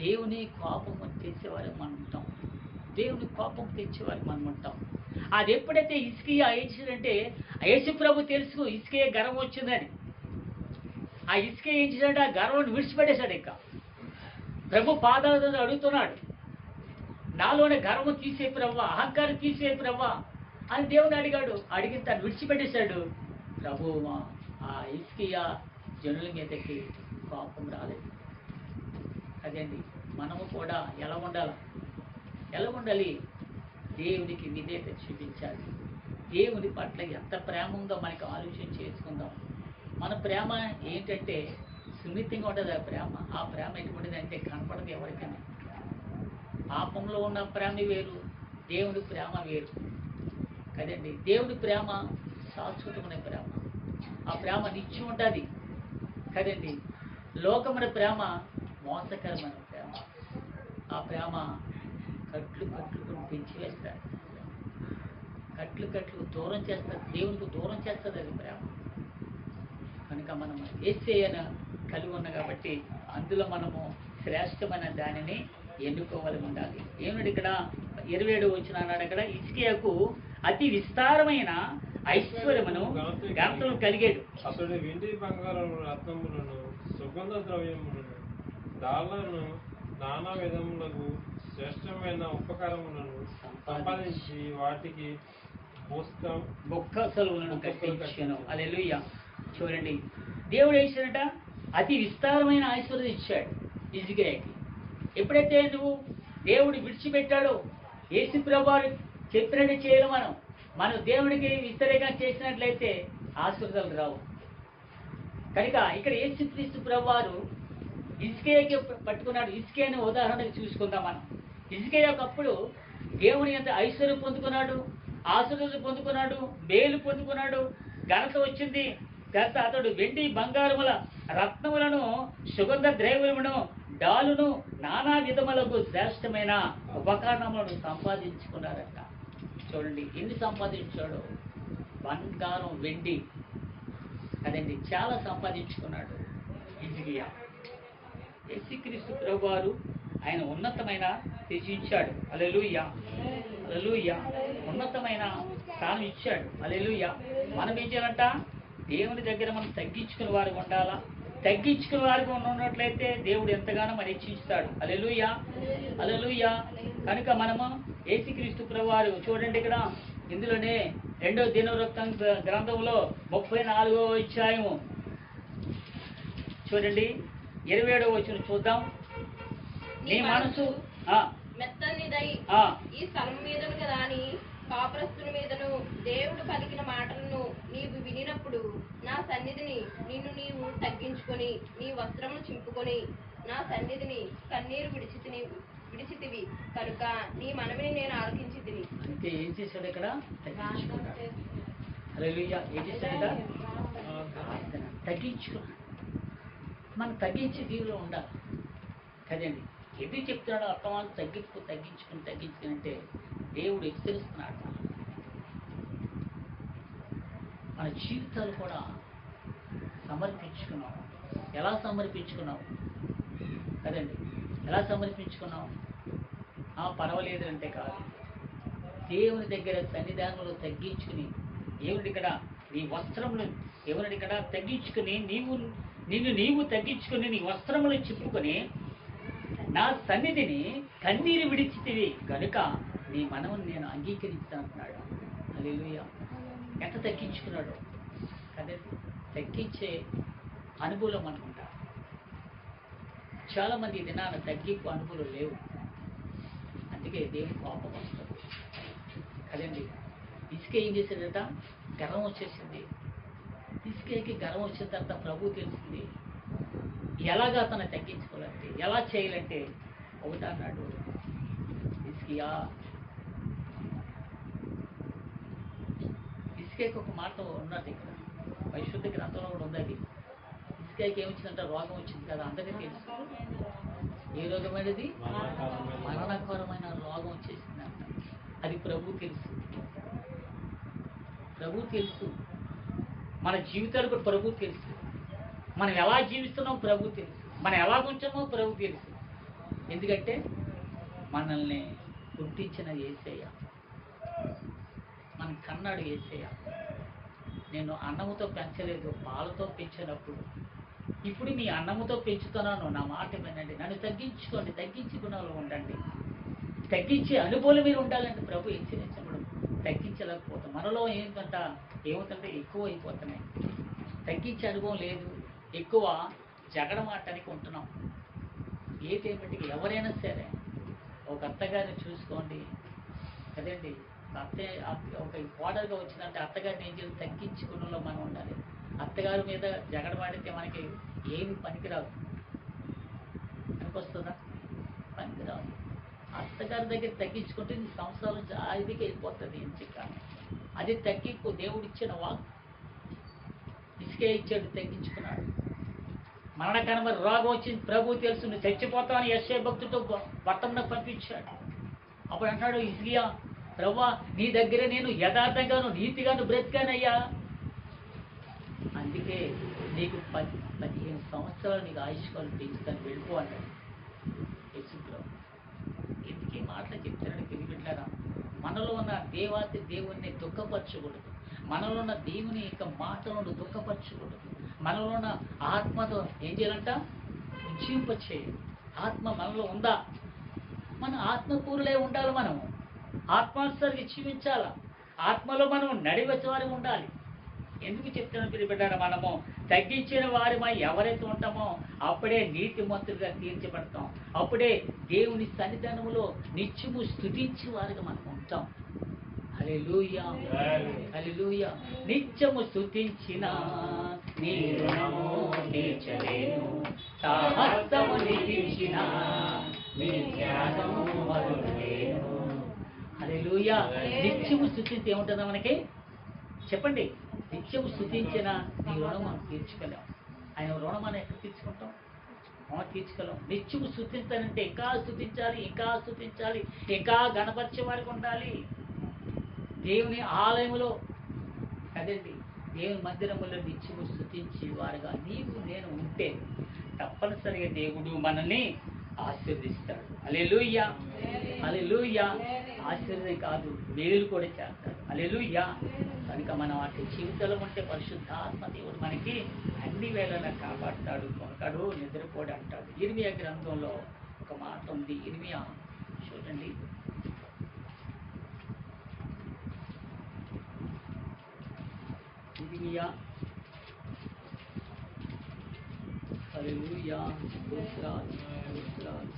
దేవుని కోపము తెచ్చేవారికి మనం ఉంటాం. దేవుని కోపం తెచ్చేవారికి మనం ఉంటాం. అది ఎప్పుడైతే హిజ్కియా ఏడ్చాడంటే యేసు ప్రభు తెలుసు హిజ్కియా గర్వం వచ్చిందని. ఆ హిజ్కియా ఏం చేశాడు, ఆ గర్వాన్ని విడిచిపెట్టేశాడు. ఇక ప్రభు పాదాలను అడుగుతున్నాడు, నాలోనే గర్వం తీసే ప్రవ్వా, అహంకారం తీసే ప్రవ్వా అని దేవుని అడిగాడు. అడిగిన తను విడిచిపెట్టేశాడు. ప్రభు ఆ హిజ్కియా జనుల మీదకి కోపం రాలేదు. అదండి మనము కూడా ఎలా ఉండాలి? దేవునికి విధేయత చూపించాలి. దేవుని పట్ల ఎంత ప్రేమ ఉందో మనకి ఆలోచన చేసుకుందాం. మన ప్రేమ ఏంటంటే సున్నితంగా ఉంటుంది. ఆ ప్రేమ ఎటువంటిది అంటే కనపడదు ఎవరికైనా. పాపంలో ఉన్న ప్రేమ వేరు, దేవుడి ప్రేమ వేరు కదండి. దేవుడి ప్రేమ శాశ్వతమైన ప్రేమ, ఆ ప్రేమ నిత్యం ఉంటుంది కదండి. లోకమైన ప్రేమ మోసకరమైన ప్రేమ, ఆ ప్రేమ కట్లు పెంచి వేస్తారు, కట్లు దూరం చేస్తారు, దేవునికి దూరం చేస్తుంది అది ప్రేమ. కనుక మనం యేసయ్యను కలిగి ఉన్నాం కాబట్టి అందులో మనము శ్రేష్టమైన దానిని ఎన్నుకోవాలి ఉండాలి. ఏమిటి ఇక్కడ 27 వచ్చిన అన్నాడు. అక్కడ హిజ్కియాకు అతి విస్తారమైన ఐశ్వర్యమును ఘనతను కలిగాడు. అతడు వెండి బంగారం రత్నములను సుగంధ ద్రవ్యములను డాళ్లను నానా విధములకు శ్రేష్టమైన ఉపకరములను సంపాదించి వాటికి బొక్కసలులను కట్టించాను. హల్లెలూయా. చూడండి, దేవుడు వేసాడట అతి విస్తారమైన ఐశ్వర్యం ఇచ్చాడు హిజ్కియాకి. ఎప్పుడైతే నువ్వు దేవుడు విడిచిపెట్టాడో, యేసు ప్రభువు చెప్పినట్టు చేయాలి. మనం దేవుడికి వ్యతిరేకంగా చేసినట్లయితే ఆశీర్వాదాలు రావు. కనుక ఇక్కడ యేసుక్రీస్తు ప్రభువారు హిజ్కియాకి పట్టుకున్నాడు. హిజ్కియాని ఉదాహరణకు చూసుకుందాం మనం. హిజ్కియా ఒకప్పుడు దేవుని ఎంత ఐశ్వర్యం పొందుకున్నాడు, ఆశీర్వాదం పొందుకున్నాడు, మేలు పొందుకున్నాడు, ఘనత వచ్చింది. తర్వాత అతడు వెండి బంగారముల రత్నములను సుగంధ ద్రవ్యములను డాలును నానా విధములకు శ్రేష్టమైన ఉపకరణములను సంపాదించుకున్నారట. చూడండి ఎన్ని సంపాదించాడు. బంగారం, వెండి అదండి చాలా సంపాదించుకున్నాడు హిజ్కియా. యేసుక్రీస్తు ప్రభువారు ఆయన ఉన్నతమైన స్థితించాడు. హల్లెలూయా, హల్లెలూయా. ఉన్నతమైన స్థానం ఇచ్చాడు. హల్లెలూయా. మనం ఏం చేయాలంట? దేవుని దగ్గర మనం తగ్గించుకునే వారికి ఉండాలా. తగ్గించుకునే వారికి ఉన్నట్లయితే దేవుడు ఎంతగానో మరి హెచ్చిస్తాడు. హల్లెలూయా, హల్లెలూయా. కనుక మనము యేసుక్రీస్తు ప్రభువారు చూడండి ఇక్కడ ఇందులోనే 2వ దినవృత్తం గ్రంథంలో 34వ అధ్యాయము చూడండి 27వ వచనం చూద్దాం. నీ మనసు మెత్తనిదై ఈ స్థలం మీదను కదా అని కాపురస్తుల మీదను దేవుడు పలికిన మాటలను నీవు వినినప్పుడు నా సన్నిధిని నిన్ను నీవు తగ్గించుకొని నీ వస్త్రమును చింపుకొని నా సన్నిధిని కన్నీరు విడిచితివి కనుక నీ మనవిని నేను ఆలకించితిని. అంటే ఏం చేశాడు ఇక్కడ? హల్లెలూయా. ఏం చేశాడు? తగ్గించుకున్నాడు. మనం తగ్గించి దీనిలో ఉండాలి కదండి. ఎది చెప్తున్నాడో అర్థం తగ్గించుకుని అంటే దేవుడు హెచ్చరిస్తున్నాడు. మన జీవితాలు కూడా సమర్పించుకున్నాం. ఎలా సమర్పించుకున్నాం కదండి? ఎలా సమర్పించుకున్నాం? పర్వాలేదు అంటే కాదు. దేవుని దగ్గర సన్నిధానంలో తగ్గించుకుని, దేవుడి ఇక్కడ నీ వస్త్రములు దేవుని ఇక్కడ తగ్గించుకుని నిన్ను నీవు తగ్గించుకుని నీ వస్త్రములు చెప్పుకొని నా సన్నిధిని కన్నీరు విడిచితివి కనుక నీ మనవుని నేను అంగీకరిస్తానంటున్నాడు. హల్లెలూయా. ఎంత తగ్గించుకున్నాడు కదండి. తగ్గించే అనుభవం అనుకుంటా. చాలామంది దినాన తగ్గింపు అనుభవం లేవు. అందుకే దేవుని కోపం వస్తుంది కదండి. హిజ్కియా ఏం చేశాడట? గర్వం వచ్చేసింది. హిజ్కియాకి గర్వం వచ్చిన తర్వాత ప్రభు తెలిసింది ఎలాగా తను తగ్గించుకోవాలంటే, ఎలా చేయాలంటే ఒకటి అన్నాడు. హిజ్కియాకి ఒక మాట ఉన్నది ఇక్కడ పరిశుద్ధ గ్రంథంలో కూడా ఉంది. హిజ్కియాకి ఏమొచ్చిందంటే రోగం వచ్చింది కదా, అందరికీ తెలుసు. ఏ రోగమైనది? మరణకరమైన రోగం వచ్చేసిందంట. అది ప్రభు తెలుసు. మన జీవితాలు కూడా ప్రభు తెలుసు. మనం ఎలా జీవిస్తున్నాం ప్రభు తెలుసు. మనం ఎలా ఉంచామో ప్రభు తెలుసు. ఎందుకంటే మనల్ని పుట్టించిన యేసయ్య, మన కన్నాడు యేసయ్య. నేను అన్నముతో పెంచలేదు, పాలతో పెంచినప్పుడు ఇప్పుడు మీ అన్నముతో పెంచుతున్నాను. నా మాట వినండి, నన్ను తగ్గించుకోండి, తగ్గించుకునే వాళ్ళు ఉండండి. తగ్గించే అనుభవాలు మీరు ఉండాలంటే ప్రభు హెచ్చరించడం తగ్గించలేకపోతాం. మనలో ఏమవుతుంటే ఎక్కువ అయిపోతున్నాయి. తగ్గించే అనుభవం లేదు, ఎక్కువ జగడమాటానికి ఉంటున్నాం. ఏదేమిటి ఎవరైనా సరే ఒక అత్తగారిని చూసుకోండి కదండి, ఒక కోడలుగా వచ్చిందంటే అత్తగారిని ఏం చేయాలి, తగ్గించుకున్నలో మనం ఉండాలి. అత్తగారి మీద జగడమాడితే మనకి ఏమి పనికిరాదు, అనిపిస్తుందా? పనికిరాదు. అత్తగారి దగ్గర తగ్గించుకుంటే నీ సంవత్సరాలు జాయిగా వెళ్ళిపోతుంది. ఎంచికాను అది తగ్గింపు. దేవుడు ఇచ్చిన వాక్ ఇసుకే ఇచ్చాడు, తగ్గించుకున్నాడు. మరణకరమ రోగం వచ్చింది, ప్రభు తెలుసు నువ్వు చచ్చిపోతావని యెషయా భక్తుడితో పట్టణంలో పంపించాడు. అప్పుడు అంటాడు హిజ్కియా, ప్రభువా నీ దగ్గర నేను యథార్థంగాను నీతిగాను బ్రతికానయ్యా, అందుకే నీకు 15 సంవత్సరాలు నీకు ఆయుష్కాలు పెంచుతాను, వెళ్ళిపో అన్నాడు యేసుప్రభు. ఎందుకు ఈ మాటలు చెప్తారని తిరిగిట్లారా? మనలో ఉన్న దేవాతి దేవుణ్ణి దుఃఖపరచకూడదు, మనలో ఉన్న దేవుని యొక్క మాటలను దుఃఖపరచకూడదు. మనలో ఉన్న ఆత్మతో ఏం చేయాలంట? ఉజ్జింపచేయాలి. ఆత్మ మనలో ఉందా? మన ఆత్మపూరులే ఉండాలి. మనం ఆత్మానుసారిగా జీవించాలా, ఆత్మలో మనం నడివచ్చేవారి ఉండాలి. ఎందుకు చెప్తున్నాను పిలిపెట్టారా? మనము తగ్గించిన వారిమై ఎవరైతే ఉంటామో అప్పుడే నీతిమంతులుగా తీర్చబడతాం, అప్పుడే దేవుని సన్నిధానములో నిత్యము స్తుతించే వారిగా మనం ఉంటాం. హల్లెలూయా, హల్లెలూయా. నిత్యము స్తుతించిన నీ రుణము తీర్చలేను, సాహసము నిలిచిన నీ త్యాగము మరువలేను. హల్లెలూయా. నిత్యము స్తుతించి ఏముంటుందా మనకి? చెప్పండి. నిత్యము స్తుతించిన నీ రుణం మనం తీర్చుకోలేం. ఆయన రుణం మనం ఎక్కడ తీర్చుకుంటాం? మనం తీర్చుకోలేం. నిత్యము స్తుతించాలంటే ఇంకా స్తుతించాలి, ఇంకా స్తుతించాలి, ఇంకా గణపరిచే వారికి ఉండాలి. దేవుని ఆలయంలో కదండి, దేవుని మందిరములో నిత్యము స్తుతించి వారుగా నీవు నేను ఉంటే తప్పనిసరిగా దేవుడు మనల్ని ఆశీర్వదిస్తాడు. హల్లెలూయా, హల్లెలూయా. ఆశీర్వదం కాదు, మేలు కూడా చేస్తాడు. హల్లెలూయా. కనుక మనం అటు జీవితంలో ఉంటే పరిశుద్ధాత్మ దేవుడు మనకి అన్ని వేళలా కాపాడుతాడు. ఒకడు నిద్రపోడు అంటాడు. ఇర్మియా గ్రంథంలో ఒక మాట ఉంది. ఇర్మియా చూడండి, ఇర్మియా. హల్లెలూయా. స్తోత్రాలు, స్తోత్రాలు.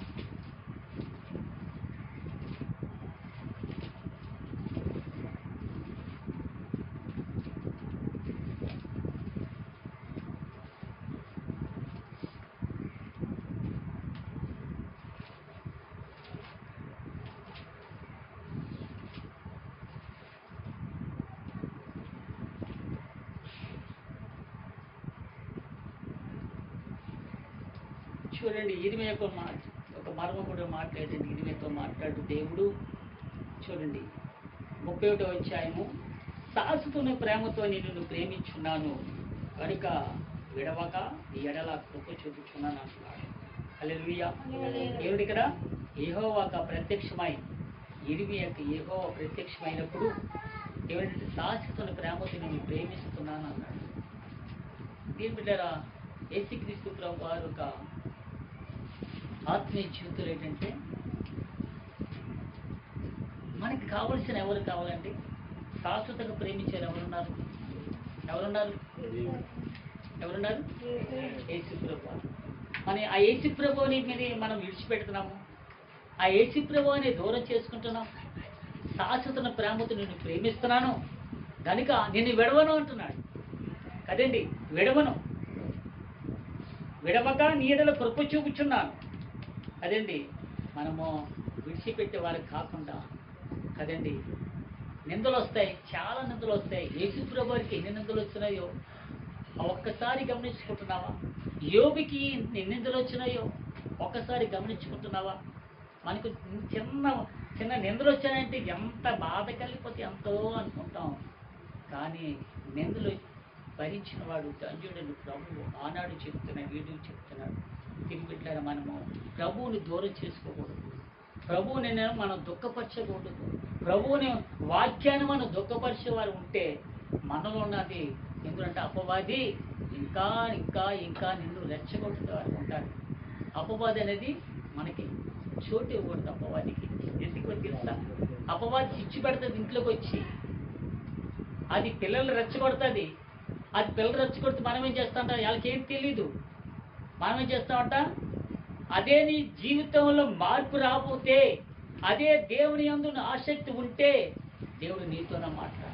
చూడండి, ఇరిమియా ఒక మర్మం కూడా మాట్లాడండి. ఇరిమియాతో మాట్లాడు దేవుడు. చూడండి 31వ అధ్యాయము, శాశ్వతమైన ప్రేమతో నిన్ను ప్రేమించున్నాను కనుక విడవక నీ ఎడల కృప చూపుచున్నాను అంటున్నాడు. హల్లెలూయా. దేవుడు ఇక్కడ యెహోవాకు ప్రత్యక్షమై, ఇర్మియాకు యెహోవా ప్రత్యక్షమైనప్పుడు ఏమంటే శాశ్వతమైన ప్రేమతో నిన్ను ప్రేమిస్తున్నాను అన్నాడు. దీని బిడ్డరా, యేసుక్రీస్తు ప్రభు వారు ఒక ఆత్మీయ జీవితంలో ఏంటంటే మనకి కావలసిన ఎవరు కావాలండి? శాశ్వతంగా ప్రేమించారు ఎవరున్నారు? ఎవరున్నారు? ఎవరున్నారు? యేసుప్రభు. మన ఆ యేసుప్రభుని మీద మనం విడిచిపెడుతున్నాము, ఆ యేసుప్రభుని దూరం చేసుకుంటున్నాం. శాశ్వత ప్రేమతో నిన్ను ప్రేమిస్తున్నాను కనుక నిన్ను విడవను అంటున్నాడు కదండి. విడవను, విడవక నీ ఎడల కృప చూపుచున్నాను కదండి. మనము విడిచిపెట్టే వారికి కాకుండా కదండి, నిందలు వస్తాయి, చాలా నిందలు వస్తాయి. యేసుప్రభుకి ఎన్ని నిందలు వచ్చినాయో ఒక్కసారి గమనించుకుంటున్నావా? యోబుకి ఎన్ని నిందలు వచ్చినాయో ఒక్కసారి గమనించుకుంటున్నావా? మనకు చిన్న చిన్న నిందలు వచ్చాయంటే ఎంత బాధ కలిగిపోతే ఎంతో అనుకుంటాం, కానీ నిందలు భరించిన వాడు ధన్యుడని ప్రభువు ఆనాడు చెప్తున్నాడు, వీడు చెప్తున్నాడు. తిరిగిట్లా మనము ప్రభువుని దూరం చేసుకోకూడదు, ప్రభువుని మనం దుఃఖపరచకూడదు. ప్రభువుని వాక్యాన్ని మనం దుఃఖపరిచేవారు ఉంటే మనలో ఉన్నది ఎందుకంటే అపవాది ఇంకా ఇంకా ఇంకా నిన్ను రెచ్చగొట్టేవారు ఉంటాడు. అపవాది అనేది మనకి చోటు ఇవ్వకూడదు. అపవాదికి ఎందుకు తెలుసా? అపవాది చిచ్చు పెడుతుంది ఇంట్లోకి వచ్చి, అది పిల్లలు రెచ్చగొడుతుంది, అది పిల్లలు రెచ్చగొడితే మనం ఏం చేస్తామంట? వాళ్ళకి ఏం తెలీదు. మనం ఏం చేస్తామంట? అదే నీ జీవితంలో మార్పు రాకపోతే, అదే దేవుని యందు ఆసక్తి ఉంటే దేవుడు నీతోనే మాట్లాడు.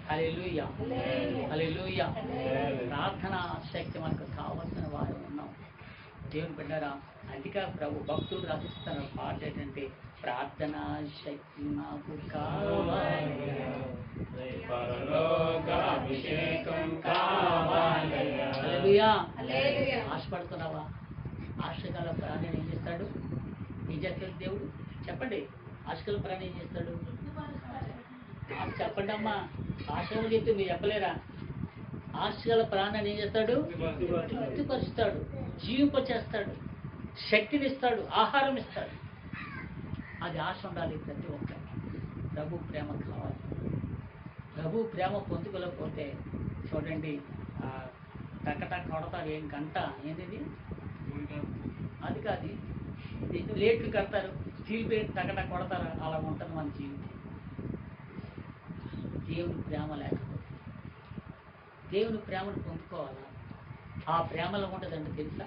హల్లెలూయా, హల్లెలూయా. ప్రార్థన శక్తి మనకు కావాల్సిన వారు ఉన్నాం. దేవుని బిడ్డరా, అందుకే ప్రభు భక్తులు రచిస్తున్న పాట ఏంటంటే, ప్రార్థన శక్తి నాకు కావాలి, పరలోకాభిషేకం కావాలయ్యా. హల్లెలూయా. హల్లెలూయా. ఆశపడుతున్నావా? ఆశగల ప్రాణి ఏం చేస్తాడు? ఏం చేస్తాడు దేవుడు? చెప్పండి. ఆశగల ప్రాణి ఏం చేస్తాడు? చెప్పండి అమ్మా. ఆశలు చెప్తే మీరు చెప్పలేరా? ఆశగల ప్రాణాన్ని ఏం చేస్తాడు? తృప్తిపరుస్తాడు, జీవింపచేస్తాడు, శక్తిని ఇస్తాడు, ఆహారం ఇస్తాడు. అది ఆశ ఉండాలి ప్రతి ఒక్కరికి. ప్రభు ప్రేమ కావాలి. ప్రభు ప్రేమ పొందుకోలేకపోతే చూడండి, టక్కటక్క కొడతారు. ఏం గంట ఏంటిది? అది కాదు, లేట్లు కడతారు, స్టీల్ ప్లేట్ టక్కటక్క కొడతారు. అలా ఉంటుంది మన జీవితం. దేవుని ప్రేమ లేకపోతే, దేవుని ప్రేమను పొందుకోవాలా? ఆ ప్రేమలో ఉంటుందంటే తెలుసా?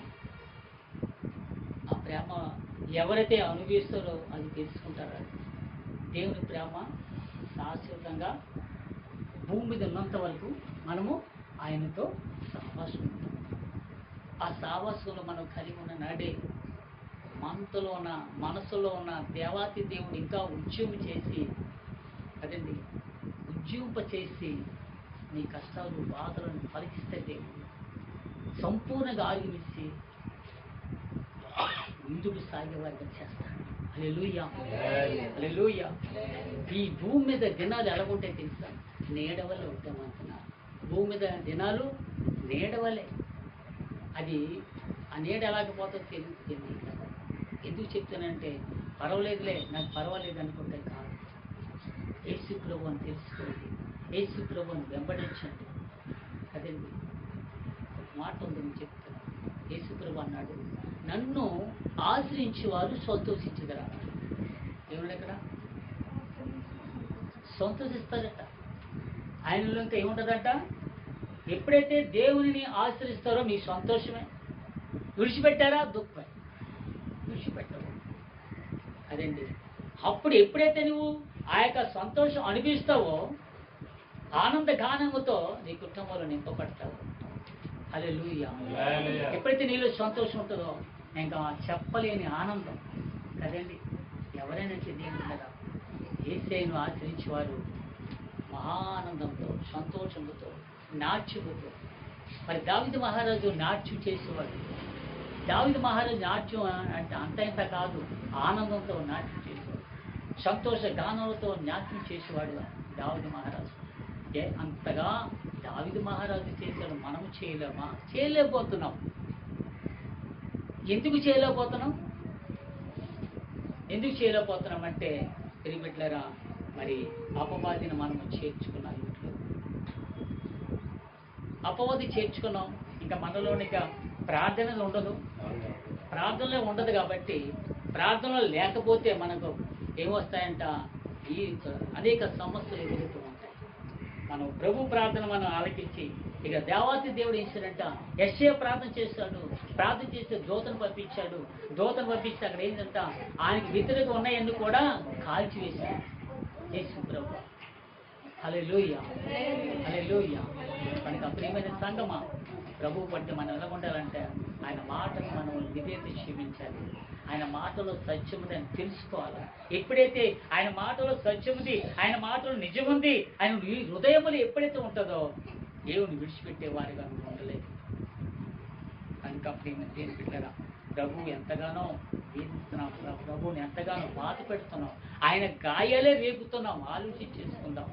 ఆ ప్రేమ ఎవరైతే అనుభవిస్తారో అది తెలుసుకుంటారో. దేవుని ప్రేమ శాశ్వతంగా భూమి మీద ఉన్నంత వరకు మనము ఆయనతో సహవాసం ఉంటాం. ఆ సహవాసంలో మనం కలిగి ఉన్న నాడే మనసులో ఉన్న దేవాతి దేవుడు ఇంకా ఉద్యమం చేసి, అదండి, ఉజ్జీవింప చేసి నీ కష్టాలు బాధలను పలికిస్తే దేవుడు సంపూర్ణంగా ఆగిమిచ్చి ముందుకు సాగే వారిగా చేస్తాడు. హల్లెలూయా, హల్లెలూయా. ఈ భూమి మీద దినాలు ఎలాగుంటాయి తెలుసా? నీడవలే ఉంటామంటున్నారు. భూమి మీద దినాలు నీడవలే. అది ఆ నీడ ఎలాగపోతుందో తెలియదు కదా. ఎందుకు చెప్తానంటే, పర్వాలేదులే, నాకు పర్వాలేదు అనుకుంటే కాదు. యేసు ప్రభు అని తెలుసుకోండి, యేసు ప్రభుని వెంబడించండి. అదండి, ఒక మాట ఉంది, నేను చెప్తాను. యేసు ప్రభు అన్నాడు, నన్ను ఆశ్రయించి వారు సంతోషించగలరా. ఏమన్నా ఇక్కడ సంతోషిస్తారట. ఆయనలో ఇంకా ఏముంటుందట? ఎప్పుడైతే దేవునిని ఆశ్రయిస్తారో మీ సంతోషమే. విడిచిపెట్టారా? దుఃఖమే. విడిచిపెట్టవు. అదండి, అప్పుడు ఎప్పుడైతే నువ్వు ఆ యొక్క సంతోషం అనిపిస్తావో, ఆనంద గానముతో నీ కుటుంబంలో నింపబడతావు. హల్లెలూయా. ఎప్పుడైతే నీలో సంతోషం ఉంటుందో, ఇంకా చెప్పలేని ఆనందం కదండి. ఎవరైనా దేవుడు కదా, యేసయ్యను ఆశ్రయించేవారు మహానందంతో, సంతోషంతో, నాట్యముతో. మరి దావీదు మహారాజు నాట్యం చేసేవాడు. దావీదు మహారాజు నాట్యం అంటే అంత ఇంత కాదు, ఆనందంతో నాట్యం చేసేవాడు, సంతోష గానాలతో నాట్యం చేసేవాడు దావీదు మహారాజు. అంతగా దావీదు మహారాజు చేశాడు. మనము చేయలేమా? చేయలేకపోతున్నాం. ఎందుకు చేయలేకపోతున్నాం? ఎందుకు చేయలేకపోతున్నాం అంటే, బిడ్డలారా, మరి అపవాదిని మనము చేర్చుకున్నాం. ఇంట్లో అపవాది చేర్చుకున్నాం. ఇంకా మనలోని ప్రార్థనలు ఉండదు. ప్రార్థనలో ఉండదు కాబట్టి, ప్రార్థనలో లేకపోతే మనకు ఏమొస్తాయంట? ఈ అనేక సమస్యలు ఎదుగుతూ ఉంటాయి. మనం ప్రభు ప్రార్థన మనం ఆలకించి, ఇక దేవాతి దేవుడు ఏం చేశాడంట? యెషయా ప్రార్థన చేస్తాడు. ప్రార్థన చేస్తే దూతను పంపించాడు. దూతను పంపిస్తే అక్కడ ఏంటంట? ఆయనకి వ్యతిరేకంగా ఉన్నాయన్నీ కూడా కాల్చివేశాడు యేసు ప్రభు. హల్లెలూయా, హల్లెలూయా. మనకు ప్రియమైన సంగమా, ప్రభువు బట్టి మనం ఎలా ఉండాలంటే, ఆయన మాటను మనం విధేయత క్షమించాలి. ఆయన మాటలో సత్యం ఉంది అని తెలుసుకోవాలి. ఎప్పుడైతే ఆయన మాటలో సత్యం ఉంది, ఆయన మాటలో నిజం ఉంది, ఆయన హృదయములు ఎప్పుడైతే ఉంటుందో, దేవుని విడిచిపెట్టే వారిగా నువ్వు ఉండలేదు. కనుక ప్రియమైన దేవుని బిడ్డలారా, ప్రభువు ఎంతగానో వేధిస్తున్నాం, ప్రభువుని ఎంతగానో బాధ పెడుతున్నాం, ఆయన గాయాలే రేపుతున్నాం. ఆలోచించేసుకుందాం.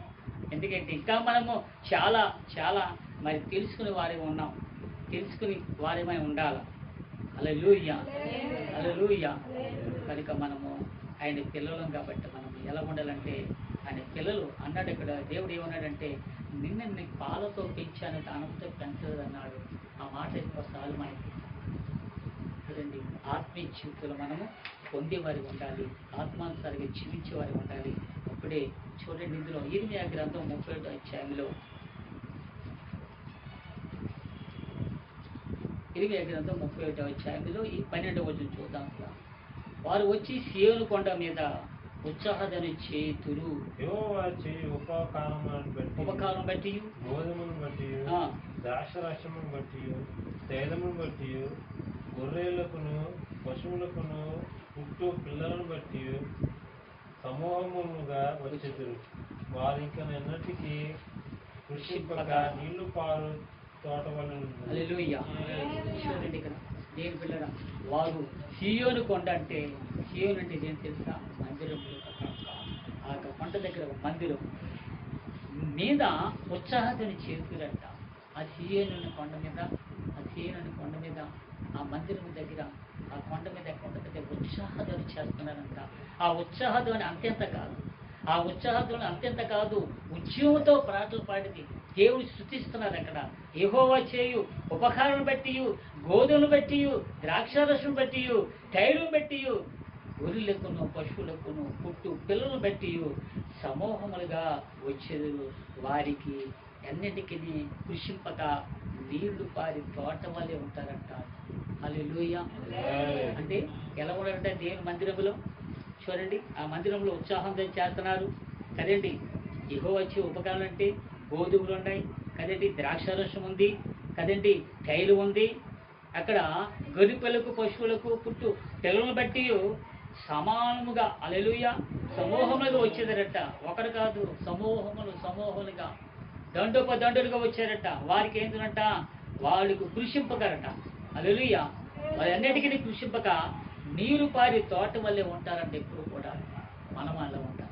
ఎందుకంటే ఇంకా మనము చాలా చాలా మరి తెలుసుకునే వారే ఉన్నాం. తెలుసుకుని వారేమై ఉండాలి. హల్లెలూయా, హల్లెలూయా. కనుక మనము ఆయన పిల్లలం కాబట్టి మనం ఎలా ఉండాలంటే, ఆయన పిల్లలు అన్నాడు ఇక్కడ. దేవుడు ఏమన్నాడంటే, నిన్న నీకు పాలతో పెంచాను, దానంతో పెంచలేదు అన్నాడు. ఆ మాట ఎక్కువసార్లు మనకి కదండి. ఆత్మీయ జీవితంలో మనము పొందేవారి ఉండాలి, ఆత్మానుసారిగా జీవించేవారి ఉండాలి. అప్పుడే చూడండి, ఇందులో ఇర్మియా గ్రంథం 31వ అధ్యాయంలో ఇరిమియా గ్రంథం 31వ అధ్యాయంలో ఈ 12వ వచనం చూద్దాం. వారు వచ్చి సీయోను కొండ మీద ఉత్సాహధ్వని చేతురు. యెహోవా చేయు ఉపకారములను బట్టి గోధుమను బట్టి ద్రాక్షరసమును బట్టి తైలమును బట్టి గొర్రెలకును పశువులకును పుట్టు పిల్లలను బట్టి సమూహములుగా వచ్చెదరు. వారు ఇంకా ఎన్నటికీ కృషింపక నీళ్లు పారు తోట వలె ఉండును. హల్లెలూయా. చూడండి ఇక్కడ దేని పిల్లరా, వారు సీయోను కొండ అంటే సీయోను అంటే ఏం తెలుసా? మందిరం. ఆ కొండ దగ్గర ఒక మందిరం మీద ఉత్సాహధ్వని చేతులంట. ఆ సీయోను కొండ మీద ఆ మందిరం దగ్గర ఆ కొండ మీద ఉత్సాహధ్వని చేస్తున్నారంట. ఆ ఉత్సాహధ్వని అంతెంత కాదు, ఉద్యమంతో పాటలు పాడితే దేవుని స్తుతిస్తున్నారు. అక్కడ యెహోవా చేయు ఉపకారం బట్టి గోధుమలు బట్టి ద్రాక్షారసం బట్టి తైలం బట్టి గొర్రెలకును పశువులకును పుట్టు పిల్లలను బట్టి సమూహములుగా వచ్చేది. వారికి ఎన్నిటికీ కృషింపక నీళ్లు పారి తోట వల్లే ఉంటారంట. హల్లెలూయా. అంటే ఎలా ఉన్నారంటే దేవుని మందిరంలో చూడండి, ఆ మందిరంలో ఉత్సాహంతో చేస్తున్నారు కదండి. యెహోవా వచ్చే ఉపకారం అంటే గోధుమలు ఉన్నాయి కదండి, ద్రాక్షారసం ఉంది కదండి, తైలు ఉంది. అక్కడ గొర్రె పిల్లకు పశువులకు పుట్టు పిల్లలను బట్టి సమానముగా హల్లెలూయా సమూహములుగా వచ్చేదరట. ఒకరు కాదు, సమూహములుగా దండులుగా వచ్చారట. వారికి ఏంటంట, వాళ్ళకు కృషింపకరట. హల్లెలూయా. వారి అన్నిటికీ కృషింపక నీరు పారి తోట వల్లే ఉంటారంటే ఎప్పుడు కూడా మనం అలా ఉంటాం.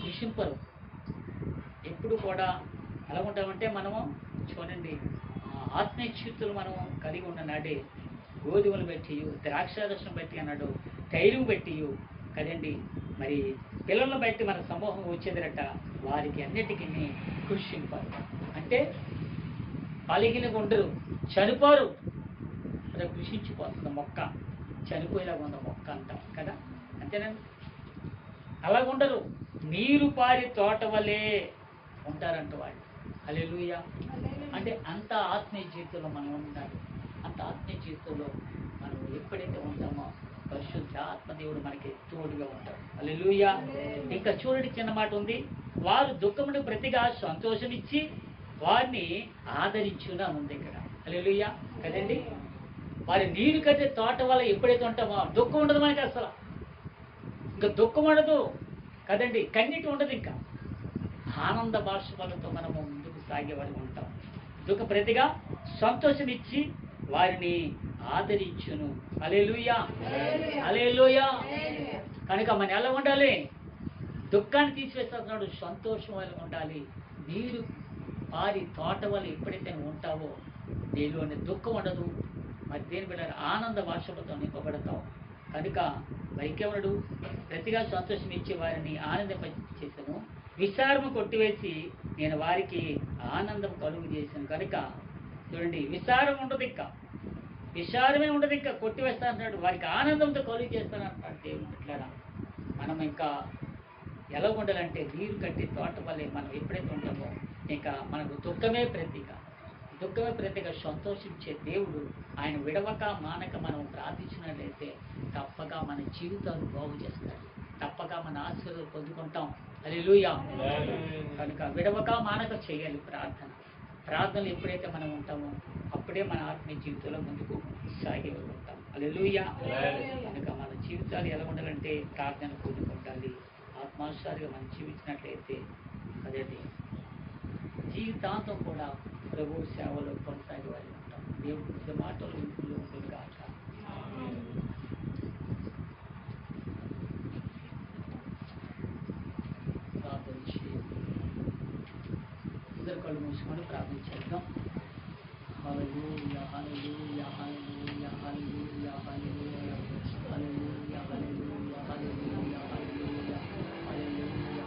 కృషింపరు ఎప్పుడు కూడా ఎలా ఉంటామంటే మనము చూడండి, ఆత్మీయతలు మనం కలిగి ఉన్న నాడే గోధుమలు బట్టి ద్రాక్షారసం బట్టి అన్నాడు, తైలం బట్టి కదండి, మరి పిల్లలను బట్టి మన సమూహం వచ్చేదరట. వారికి అన్నిటికీ కృషింపరు అంటే పలిగినగా ఉండరు, చనిపోరు. అదే కృషించిపోతుంది మొక్క, చనిపోయేలాగా ఉన్న మొక్క అంటాం కదా, అంతేనండి. అలాగుండరు, నీరు పారి తోట వల్లే ఉంటారంట వాళ్ళు. హల్లెలూయా. అంటే అంత ఆత్మీయ జీవితంలో మనం ఉండాలి. అంత ఆత్మీయ జీవితంలో మనం ఎప్పుడైతే ఉంటామో పరిశుద్ధ ఆత్మదేవుడు మనకి తోడుగా ఉంటాడు. హల్లెలూయా. ఇంకా చూడండి, చిన్న మాట ఉంది, వారు దుఃఖమును ప్రతిగా సంతోషమిచ్చి వారిని ఆదరించునా ఉంది ఇక్కడ. హల్లెలూయా కదండి. వారి నీరు కట్టే తోట వల్ల ఎప్పుడైతే ఉంటామో దుఃఖం ఉండదు మనకి, అసలు ఇంకా దుఃఖం ఉండదు కదండి, కన్నీటి ఉండదు. ఇంకా ఆనంద బాష్పాలతో మనము ముందుకు సాగేవాడు ఉంటాం. దుఃఖ ప్రతిగా సంతోషం ఇచ్చి వారిని ఆదరించును. హల్లెలూయా. హల్లెలూయా. కనుక మనం ఎలా ఉండాలి? దుఃఖాన్ని తీసివేస్తున్నాడు, సంతోషం వల్ల ఉండాలి. నీరు పారి తోట వల్ల ఎప్పుడైతే ఉంటావో నీలోని దుఃఖం ఉండదు. మరి దేని బిడ్డ ఆనంద భాషలతో నింపబడతావు. కనుక వైకేవుడు ప్రతిగా సంతోషం ఇచ్చే వారిని ఆనందింపచేసాను, విచారము కొట్టివేసి నేను వారికి ఆనందం కలుగు చేశాను. కనుక చూడండి, విచారం ఉండదు, ఇంకా విచారమే ఉండదు, ఇంకా కొట్టివేస్తా అంటున్నాడు. వారికి ఆనందంతో కలుగు చేస్తాను అంటున్నాడు దేవుడు. ఇట్లా మనం ఇంకా ఎలా ఉండాలంటే నీరు కట్టి తోట వల్లే మనం ఎప్పుడైతే ఉంటామో ఇంకా మనకు దుఃఖమే ప్రతిగా సంతోషించే దేవుడు. ఆయన విడవక మానక మనం ప్రార్థించినట్లయితే తప్పక మన జీవితాలు బాగు చేస్తాడు, తప్పక మన ఆశీర్వాదాలు పొందుకుంటాం. హల్లెలూయా. కనుక విడవక మానక చేయాలి ప్రార్థనలు ఎప్పుడైతే మనం ఉంటామో అప్పుడే మన ఆత్మీయ జీవితంలో ముందుకు సాగి ఉంటాం. హల్లెలూయా. కనుక మన జీవితాలు ఎలా ఉండాలంటే ప్రార్థన పొందుకుంటాలి. ఆత్మానుసారిగా మనం జీవించినట్లయితే అదే జీవితాంతం కూడా ప్రభు సేవలో కొనసాగే వారి ఉంటాం. దేవుడి మాటలు ఇంట్లో ఉంటుంది కాక. ప్రార్థించి ఇద్దరు కళ్ళు మూసుకొని ప్రార్థించేద్దాం. హల్లెలూయా, హల్లెలూయా, హల్లెలూయా, హల్లెలూయా, హల్లెలూయా, హల్లెలూయా, హల్లెలూయా, హల్లెలూయా, హల్లెలూయా, హల్లెలూయా.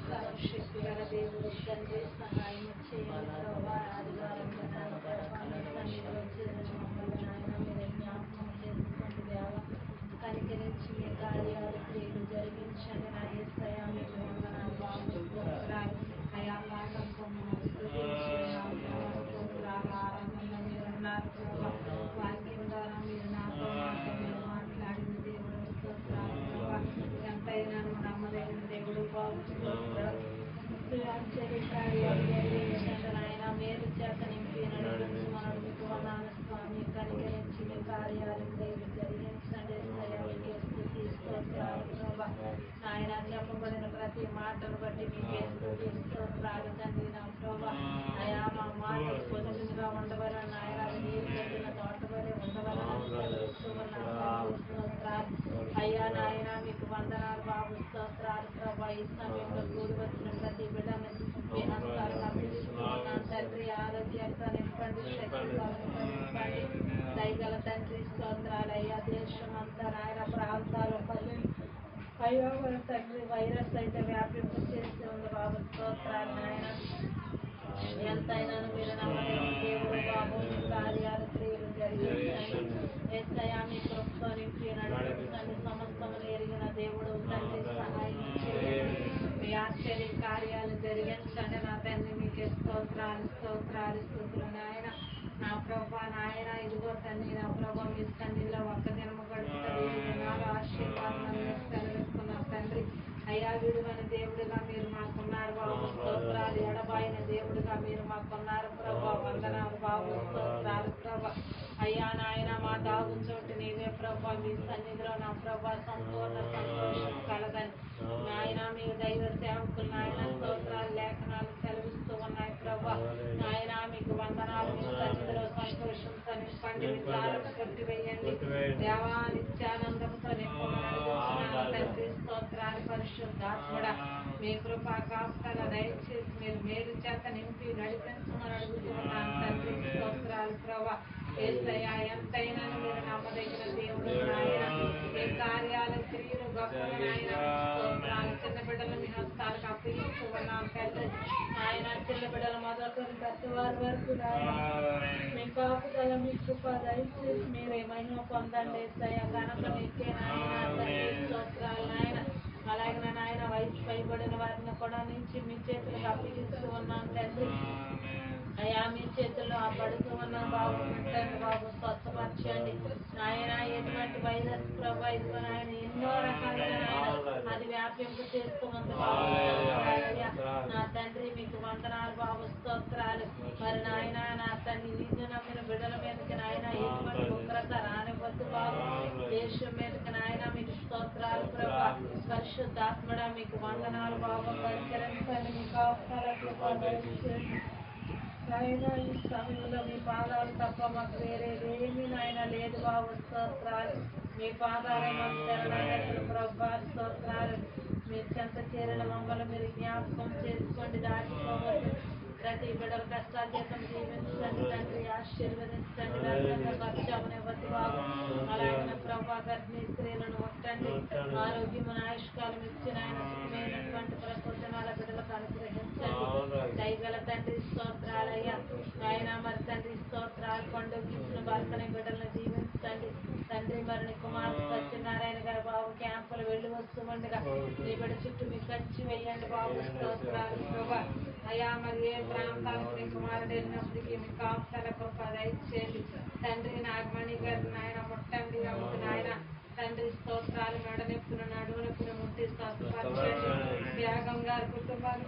సర్వశక్తిగల దేవుడు తండ్రి సహాయం చేయాలి. కనికరించి మీ కార్యాలు క్రియలు జరిగించండి. నా యేసయ్యా మీకు వందనాలు, బాబు స్తోత్రాలు. అయా ప్రతి మాటను బట్టి మీకే స్తోత్రాలు తండ్రి నా ప్రభా. అయా మా మాటలు పొదుపుగా ఉండవలని నాయన నీరు పెట్టిన తోట వలె ఉండవలని సెలవిస్తూ ఉన్నాం తండ్రి స్తోత్రాలు. అయ్యా నాయన మీకు వందనాలు బాబు స్తోత్రాలు ప్రభా. ఈ సమయంలో కూడి వచ్చిన ప్రతి బిడ్డని మీ హస్తాలకు అప్పగిస్తూ ఉన్నాం తండ్రి. ఆరోగ్యంతో నింపండి, శక్తితో నింపండి, దయగల తండ్రి స్తోత్రాలు. అయ్యా దేశం అంతా నాయన ప్రాంతాలు అయ్యో మన తండ్రి వైరస్ అయితే వ్యాపింప చేసి ఉంది బాబు స్తోత్రాలు నాయన. ఎంతైనా మీరు నమ్మదగిన దేవుడు బాబు. మీ కార్యాలు క్రియలు జరిగించండి. ఎస్ఐయా మీ కృపతో నింపి నడిపించండి. సమస్తమును ఎరిగిన దేవుడు తండ్రి సహాయం చేయండి. మీ ఆశ్చర్య కార్యాలు జరిగించండి నా తండ్రి. మీకు స్తోత్రాలు స్తోత్రాలు స్తోత్రులు నాయన. నా ప్రభా నాయన ఇదిగో తండ్రి నా ప్రభా మీ సన్నిధిలో ఒక్క దినము గడుపుతుంది 7 దినాలు ఆశీర్వాదం సెలవిస్తున్నాం తండ్రి. అయ్యా విడువని దేవుడిగా మీరు మాకున్నారు బాబు స్తోత్రాలు. ఎడబాయిన దేవుడిగా మీరు మాకున్నారు ప్రభా. వందనాలు బాబు స్తోత్రాలు ప్రభా. అయ్యా నాయన మా దాగు చోటు నీవే ప్రభా. మీ సన్నిధిలో నా ప్రభా సంపూర్ణ సంతోషం కలదని నాయన మీ దైవ సేవకులు నాయన స్తోత్రాలు లేఖనాలు సెలవిస్తూ ఉన్నాయి ప్రభా. నాయన మీకు వందనాలు. మీ సన్నిధిలో సంతోషంతో నింపండి, విచారణ కొట్టివేయండి, దేవా నిత్యానందంతో నింపమని తండ్రి స్తోత్రాలు. పరిశుద్ధాత్ముడా మీ కృపా కాపుదల దయచేసి మీరు మేలు చేత నింపి నడిపించమని అడుగుతున్నాను తండ్రి స్తోత్రాలు ప్రభా. యేసయ్యా ఎంతైనా మీరు నమ్మదగిన దేవుడు నాయన. మీ కార్యాల క్రియలు గొప్పలు నాయన స్తోత్రాలు. చిన్న బిడ్డలు మీ హస్తాలకు అప్పగిస్తూ ఉన్నాం తండ్రి ఆయన. చిన్న బిడ్డలు మొదలుకొని పెద్దవారి వరకు నాయన మీ కాపుదల మీ కృప దయచేసి మీరే మహిమ పొందండి. యేసయ్యా ఘనత మీకే నాయన తండ్రి స్తోత్రాలు నాయన. అలాగే నాయన వయసు పైబడిన వారిని కూడా నుంచి మీ చేతులకు అప్పగిస్తూ ఉన్నాం తండ్రి. అయ్యా మీ చేతుల్లో ఆ పడుతూ ఉన్నాం బాబు. ముట్టండి బాబు, స్వస్థపరచండి నాయన. ఎటువంటి వైరస్ ప్రభా ఇదిగో నాయన ఎన్నో రకాలుగా నాయన అది వ్యాపింప చేస్తూ ఉంది బాబు. నా తండ్రి మీకు వందనాలు బాబు స్తోత్రాలు. మరి నాయన నా తండ్రి నిన్ను నమ్మిన బిడ్డల మీదకి నాయన ఎటువంటి ఉగ్రత రానివ్వద్దు బాబు. దేశం మీదకి నాయన మీకు స్తోత్రాలు ప్రభా. పరిశుద్ధాత్మడా మీకు వందనాలు బాబు. పరికరించండి మీ కాపుదలకు నాయన. ఈ సమయంలో మీ పాదాలు తప్ప మాకు వేరేదేమీ నాయన లేదు బాబు స్తోత్రాలు. మీ పాదాలే మాకు శరణాగతులు ప్రభా స్తోత్రాలు. మీరు చెంత చేరిన మమ్మల్ని మీరు జ్ఞాపకం చేసుకోండి, దాటిపోవద్దు. ప్రతి బిడ్డల కష్టాతీతం జీవించండి తండ్రి. ఆశీర్వదించండి, ఖర్చవనివ్వద్దు బాబు. అలాగే ప్రభా గర్భిణీ స్త్రీలను ముట్టండి, ఆరోగ్యము ఆయుష్కాలం ఇచ్చిన ఆయన సుఖమైనటువంటి ప్రసూచనాల బిడ్డలకు అనుగ్రహించండి. దయగల తండ్రి స్తోత్రాలయ్యా ఆయన. మరి తండ్రి స్తోత్రాలు. పండుగ భర్తని బిడ్డలను దీవించండి తండ్రి. మరి కుమార్ సత్యనారాయణ గారు బాబు క్యాంపులు వెళ్ళి వస్తూ ఉండగా ఈ బిడ్డ చుట్టూ మీకు కంచి వేయండి బాబు స్తోత్రాలు ప్రభా. అయ్యా మరి ఏ ప్రాంతాలకు మీ కుమారుడు వెళ్ళినప్పటికీ మీ కాపుదల కృప దయచేయండి తండ్రి. నాగమణి గారు నాయన ముట్టండి అమ్ముకు నాయన తండ్రి స్తోత్రాలు. నడునొప్పులు నడువునొప్పులు ముట్టి స్వస్థపరచండి. త్యాగం గారి కుటుంబాన్ని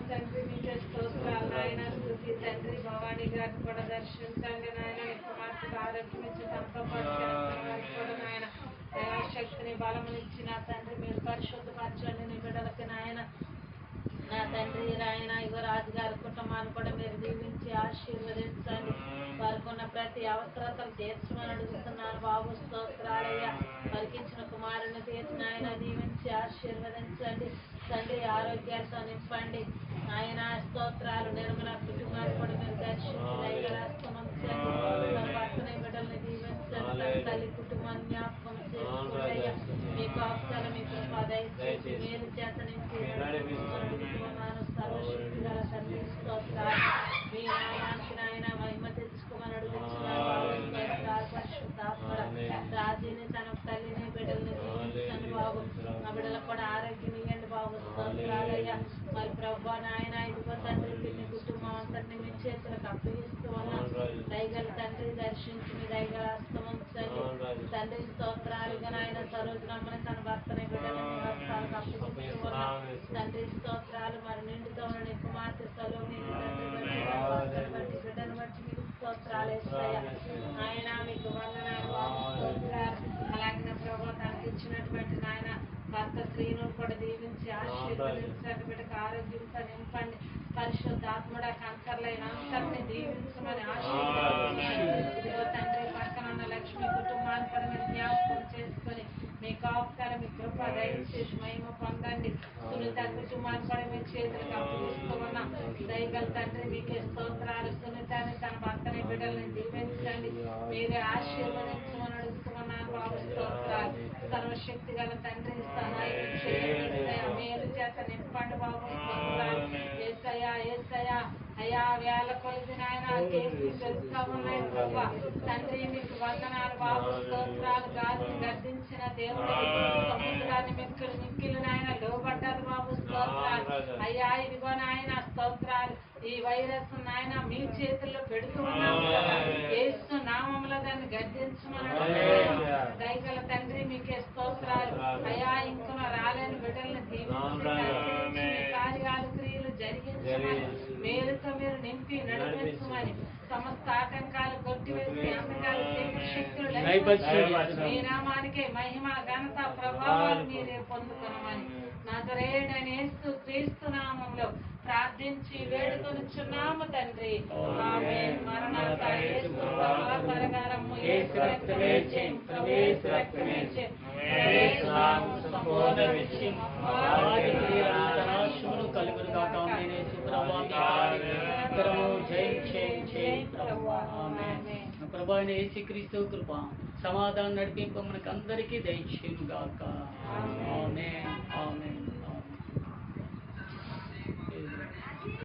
తండ్రి మీకే స్తోత్రాలు నాయన. స్తుతి తండ్రి. భవానీ గారిని కూడా దర్శించండి నాయన. మీ కుమార్తెకు ఆరోగ్యం ఇచ్చి సంతోషపరచండి కూడా నాయన. దయాశక్తిని బలమునిచ్చిన తండ్రి మీరు పరిశుద్ధపరచండి నీ బిడ్డలకి నాయన. నా తండ్రి నాయన ఇగో రాజుగారి కుటుంబాన్ని కూడా మీరు దీవించి ఆశీర్వదించండి. వారికి ఉన్న ప్రతి అవసరతలు తీర్చమని అడుగుతున్నాను బాబు స్తోత్రాలయ్యా. వారికి ఇచ్చిన కుమారుని తీర్చిన ఆయన దీవించి ఆశీర్వదించండి తండ్రి. ఆరోగ్యాలతో నింపండి ఆయన. స్తోత్రాలు. నిర్మల కుటుంబాన్ని కూడా మీరు దర్శించి దయగలాస్తమంచండి. తన భర్తని బిడ్డల్ని దీవించండి. తన తల్లి కుటుంబాన్ని జ్ఞాపకం చేసుకోండి. మీ కాపుదల మీ కృప దయచేసి మేలు చేత నింపి నడిపిస్తున్నాను. సర్వశక్తి గల తండ్రి స్తోత్రాలు. మీ నామానికి నాయన మహిమ తెచ్చుకోమని అడుగుతున్నాను బాబు స్తోత్రాలు. పరిశుద్ధాత్మడ రాజీని తన తల్లిని బిడ్డల్ని దీవించండి బాబు. ఆ బిడ్డలకు కూడా ఆరోగ్యం ఇవ్వండి బాబు స్తోత్రాలయ్యా. మరి ప్రభా నాయన ఇదిగో తండ్రి మీ కుటుంబం అంతటిని మీ చేతులకు అప్పగిస్తూ ఉన్నాం. దయగల తండ్రి దర్శించి మీ దయగల హస్తముంచండి తండ్రి స్తోత్రాలుగా నాయన. సరోజనమ్మని తన భర్తని బిడ్డని మీ హస్తాలకు అప్పగిస్తూ ఉన్నాం తండ్రి స్తోత్రాలు. మరి నిండుతో ఉన్న నీ కుమార్తె సలోని బట్టి బిడ్డను బట్టి మీకు స్తోత్రాలు ఇస్తాయా ఆయన. మీకు వందనాలు బాబు స్తోత్రాలు. అలాగే ప్రభావ తనకి ఇచ్చినటువంటి నాయన భర్త శ్రీను కూడా దీవించి ఆశీర్వదించండి. బిడ్డకు ఆరోగ్యంతో నింపండి. పరిశుద్ధాత్ముడ కన్సర్లైన అంతటిని దీవించమని ఆశీర్వదించండి. ఇదిగో తండ్రి పక్కన ఉన్న లక్ష్మి కుటుంబాన్ని కూడా మీరు జ్ఞాపకం చేసుకొని మీ కాపుతారు మీ కృప దయచేసి మహిమ పొందండి. సునీత కుటుంబాన్ని కూడా మీ చేతులకు అప్పగిస్తూ ఉన్నాం. దయగల తండ్రి మీకే స్తోత్రాలు. సునీతాన్ని తన భర్తని బిడ్డల్ని దీవించండి. మీరే ఆశీర్వదించమని అడుగుతున్నాను బాబు. స్తోత్రాలు. సర్వశక్తి గల తండ్రి సహాయం చేయండి. మేలు చేత నింపండి బాబు. స్తోత్రాలు. యేసయ్యా యేసయ్యా అయ్యా వేల కొలిది నాయన కేసులు తెలుస్తా ఉన్నాయి ప్రభా. తండ్రి మీకు వందనాలు బాబు. స్తోత్రాలు. గాలిని గర్దించిన దేవుడు సముద్రాన్ని మిక్కిలు నాయన లోబడ్డారు బాబు. స్తోత్రాలు. అయ్యా ఇదిగో నాయన స్తోత్రాలు. ఈ వైరస్ నాయన మీ చేతుల్లో పెడుతూ ఉన్నాము కదా. యేసు నామములో దాన్ని గర్దించమని దయగల తండ్రి మీకే స్తోత్రాలు. అయ్యా ఇంకనూ రాలేని బిడ్డల్ని దీవించి కార్యాలు క్రియలు జరిగించమని మేలుతో మీరు నింపి నడిపించమని సమస్త ఆటంకాలు కొట్టివేసి అంధకాలు శక్తులు మీ నామానికే మహిమ ఘనత ప్రభావాలు మీరే పొందుకునమని నజరేయుడైన యేసు క్రీస్తు నామంలో ప్రార్థించి వేడుకొనుచున్నాము తండ్రి. ఆమేన్. మరణాత యేసు ప్రభా పరగారము యేసు రక్తమే జయం ప్రభు యేసు రక్తమే జయం యేసు నామము సంపూర్ణ విజయం ఆది క్రియలు కలుగును గాక. ఆమేన్. యేసు ప్రభా కరము జయం జయం జయం ప్రభు. ఆమేన్. ప్రభు అయిన యేసుక్రీస్తు కృప సమాధానం నడిపింపు మనకు అందరికీ దయచేయును గాక. ఆమేన్ ఆమేన్.